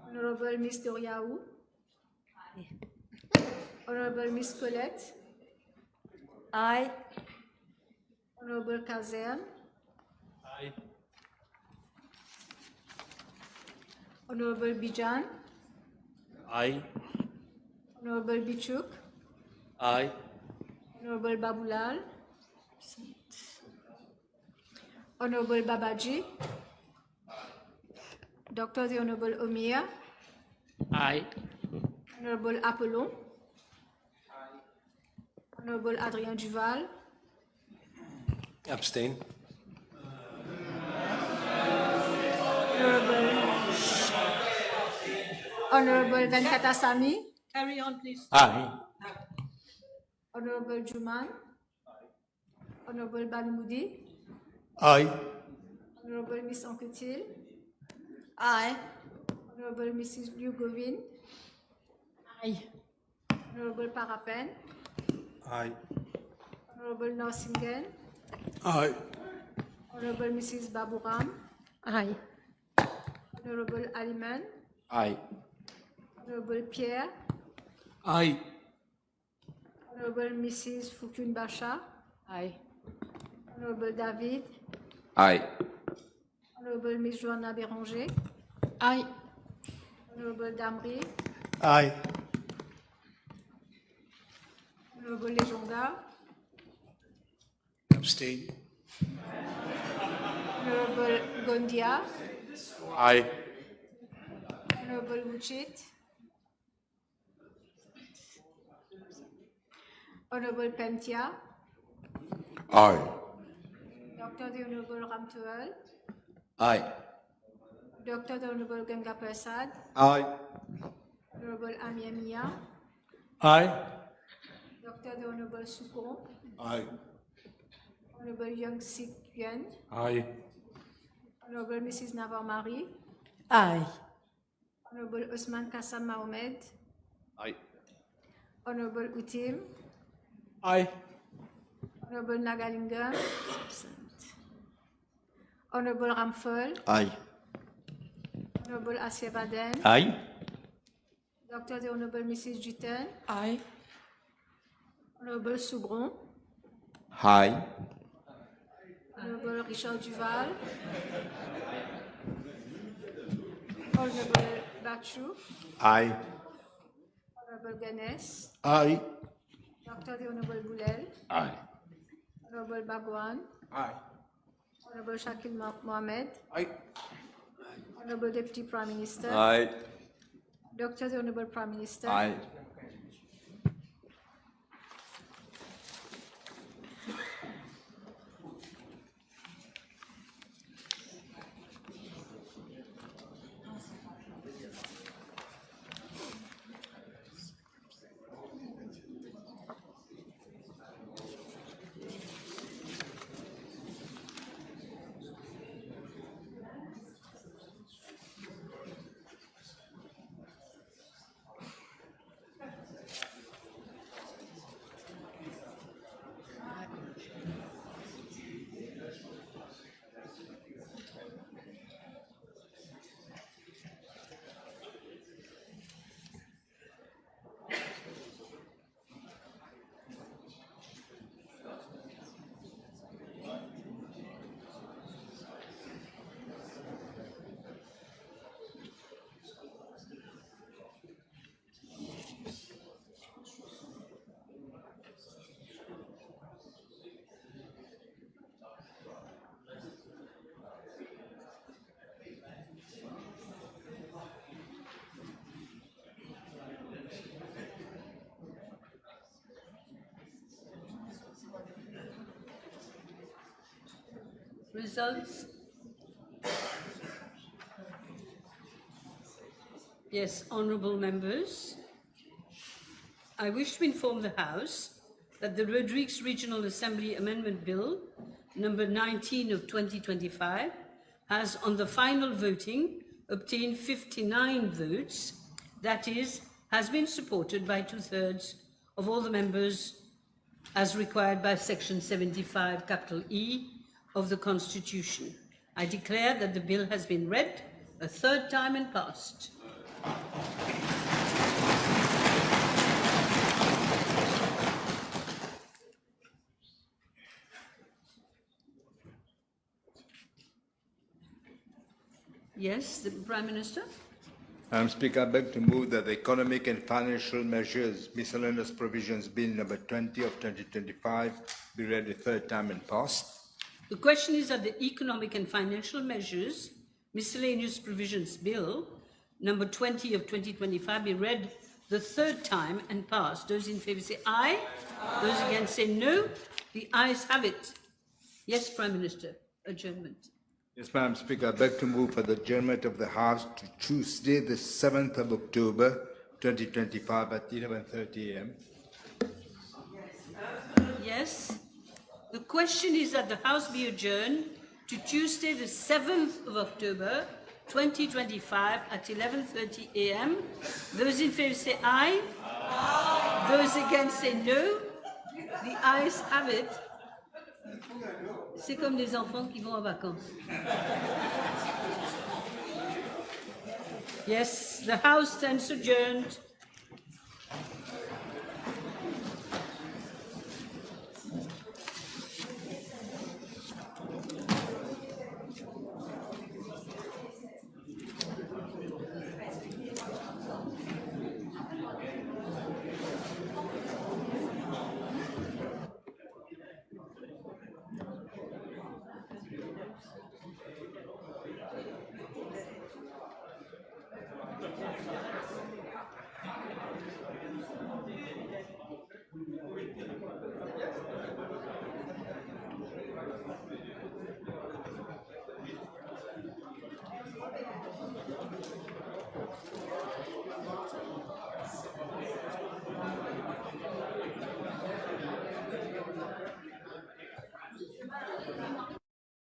Honorable Miss Doriaou. Honorable Miss Colette. Aye. Honorable Kazem. Aye. Honorable Bijan. Aye. Honorable Bichuk. Aye. Honorable Babulal. Honorable Babaji. Dr. the Honorable Omia. Aye. Honorable Apollon. Honorable Adrien Duval. Abstain. Honorable Venkatasamy. Carry on, please. Aye. Honorable Juman. Honorable Balmoudi. Aye. Honorable Miss Anquetil. Aye. Honorable Mrs. Lugovin. Aye. Honorable Parapen. Aye. Honorable Norsingen. Aye. Honorable Mrs. Baburam. Aye. Honorable Aliman. Aye. Honorable Pierre. Aye. Honorable Mrs. Fukun Basha. Aye. Honorable David. Aye. Honorable Miss Joanna Béranger. Aye. Honorable Damri. Aye. Honorable Lejonga. Abstain. Honorable Gondia. Aye. Honorable Wuchit. Honorable Pentia. Aye. Dr. the Honorable Ramtual. Aye. Dr. the Honorable Ganga Prasad. Aye. Honorable Amia Mia. Aye. Dr. the Honorable Sukon. Aye. Honorable Young Sik Yuan. Aye. Honorable Mrs. Navar Marie. Aye. Honorable Osman Kassam Mohamed. Aye. Honorable Utim. Aye. Honorable Nagalingam. Honorable Ramphel, Aye. Honorable Asier-Baden, Aye. Dr. the Honorable Mrs. Jutton, Aye. Honorable Soubron, Aye. Honorable Richard Duval, Honorable Bachou, Aye. Honorable Ganes, Aye. Dr. the Honorable Boulel, Aye. Honorable Bagwan, Aye. Honorable Shakil Mohammed, Aye. Honorable Deputy Prime Minister, Aye. Dr. the Honorable Prime Minister, Aye. Results? Yes, honourable members. I wish to inform the House that the Rodrigues Regional Assembly Amendment Bill number 19 of 2025 has on the final voting obtained 59 votes, that is, has been supported by 2/3 of all the members as required by section 75 capital E of the Constitution. I declare that the bill has been read a third time and passed. Yes, the Prime Minister? Madam Speaker, I beg to move that the Economic and Financial Measures Miscellaneous Provisions Bill number 20 of 2025 be read a third time and passed. The question is that the Economic and Financial Measures Miscellaneous Provisions Bill number 20 of 2025 be read the third time and passed. Those in favour say aye. Those against say no. The ayes have it. Yes, Prime Minister, adjournment. Yes, Madam Speaker, I beg to move for the adjournment of the House to Tuesday, the 7th of October, 2025 at 11:30 a.m. Yes. The question is that the House be adjourned to Tuesday, the 7th of October, 2025 at 11:30 a.m. Those in favour say aye. Those against say no. The ayes have it. C'est comme des enfants qui vont en vacances. Yes, the House stands adjourned.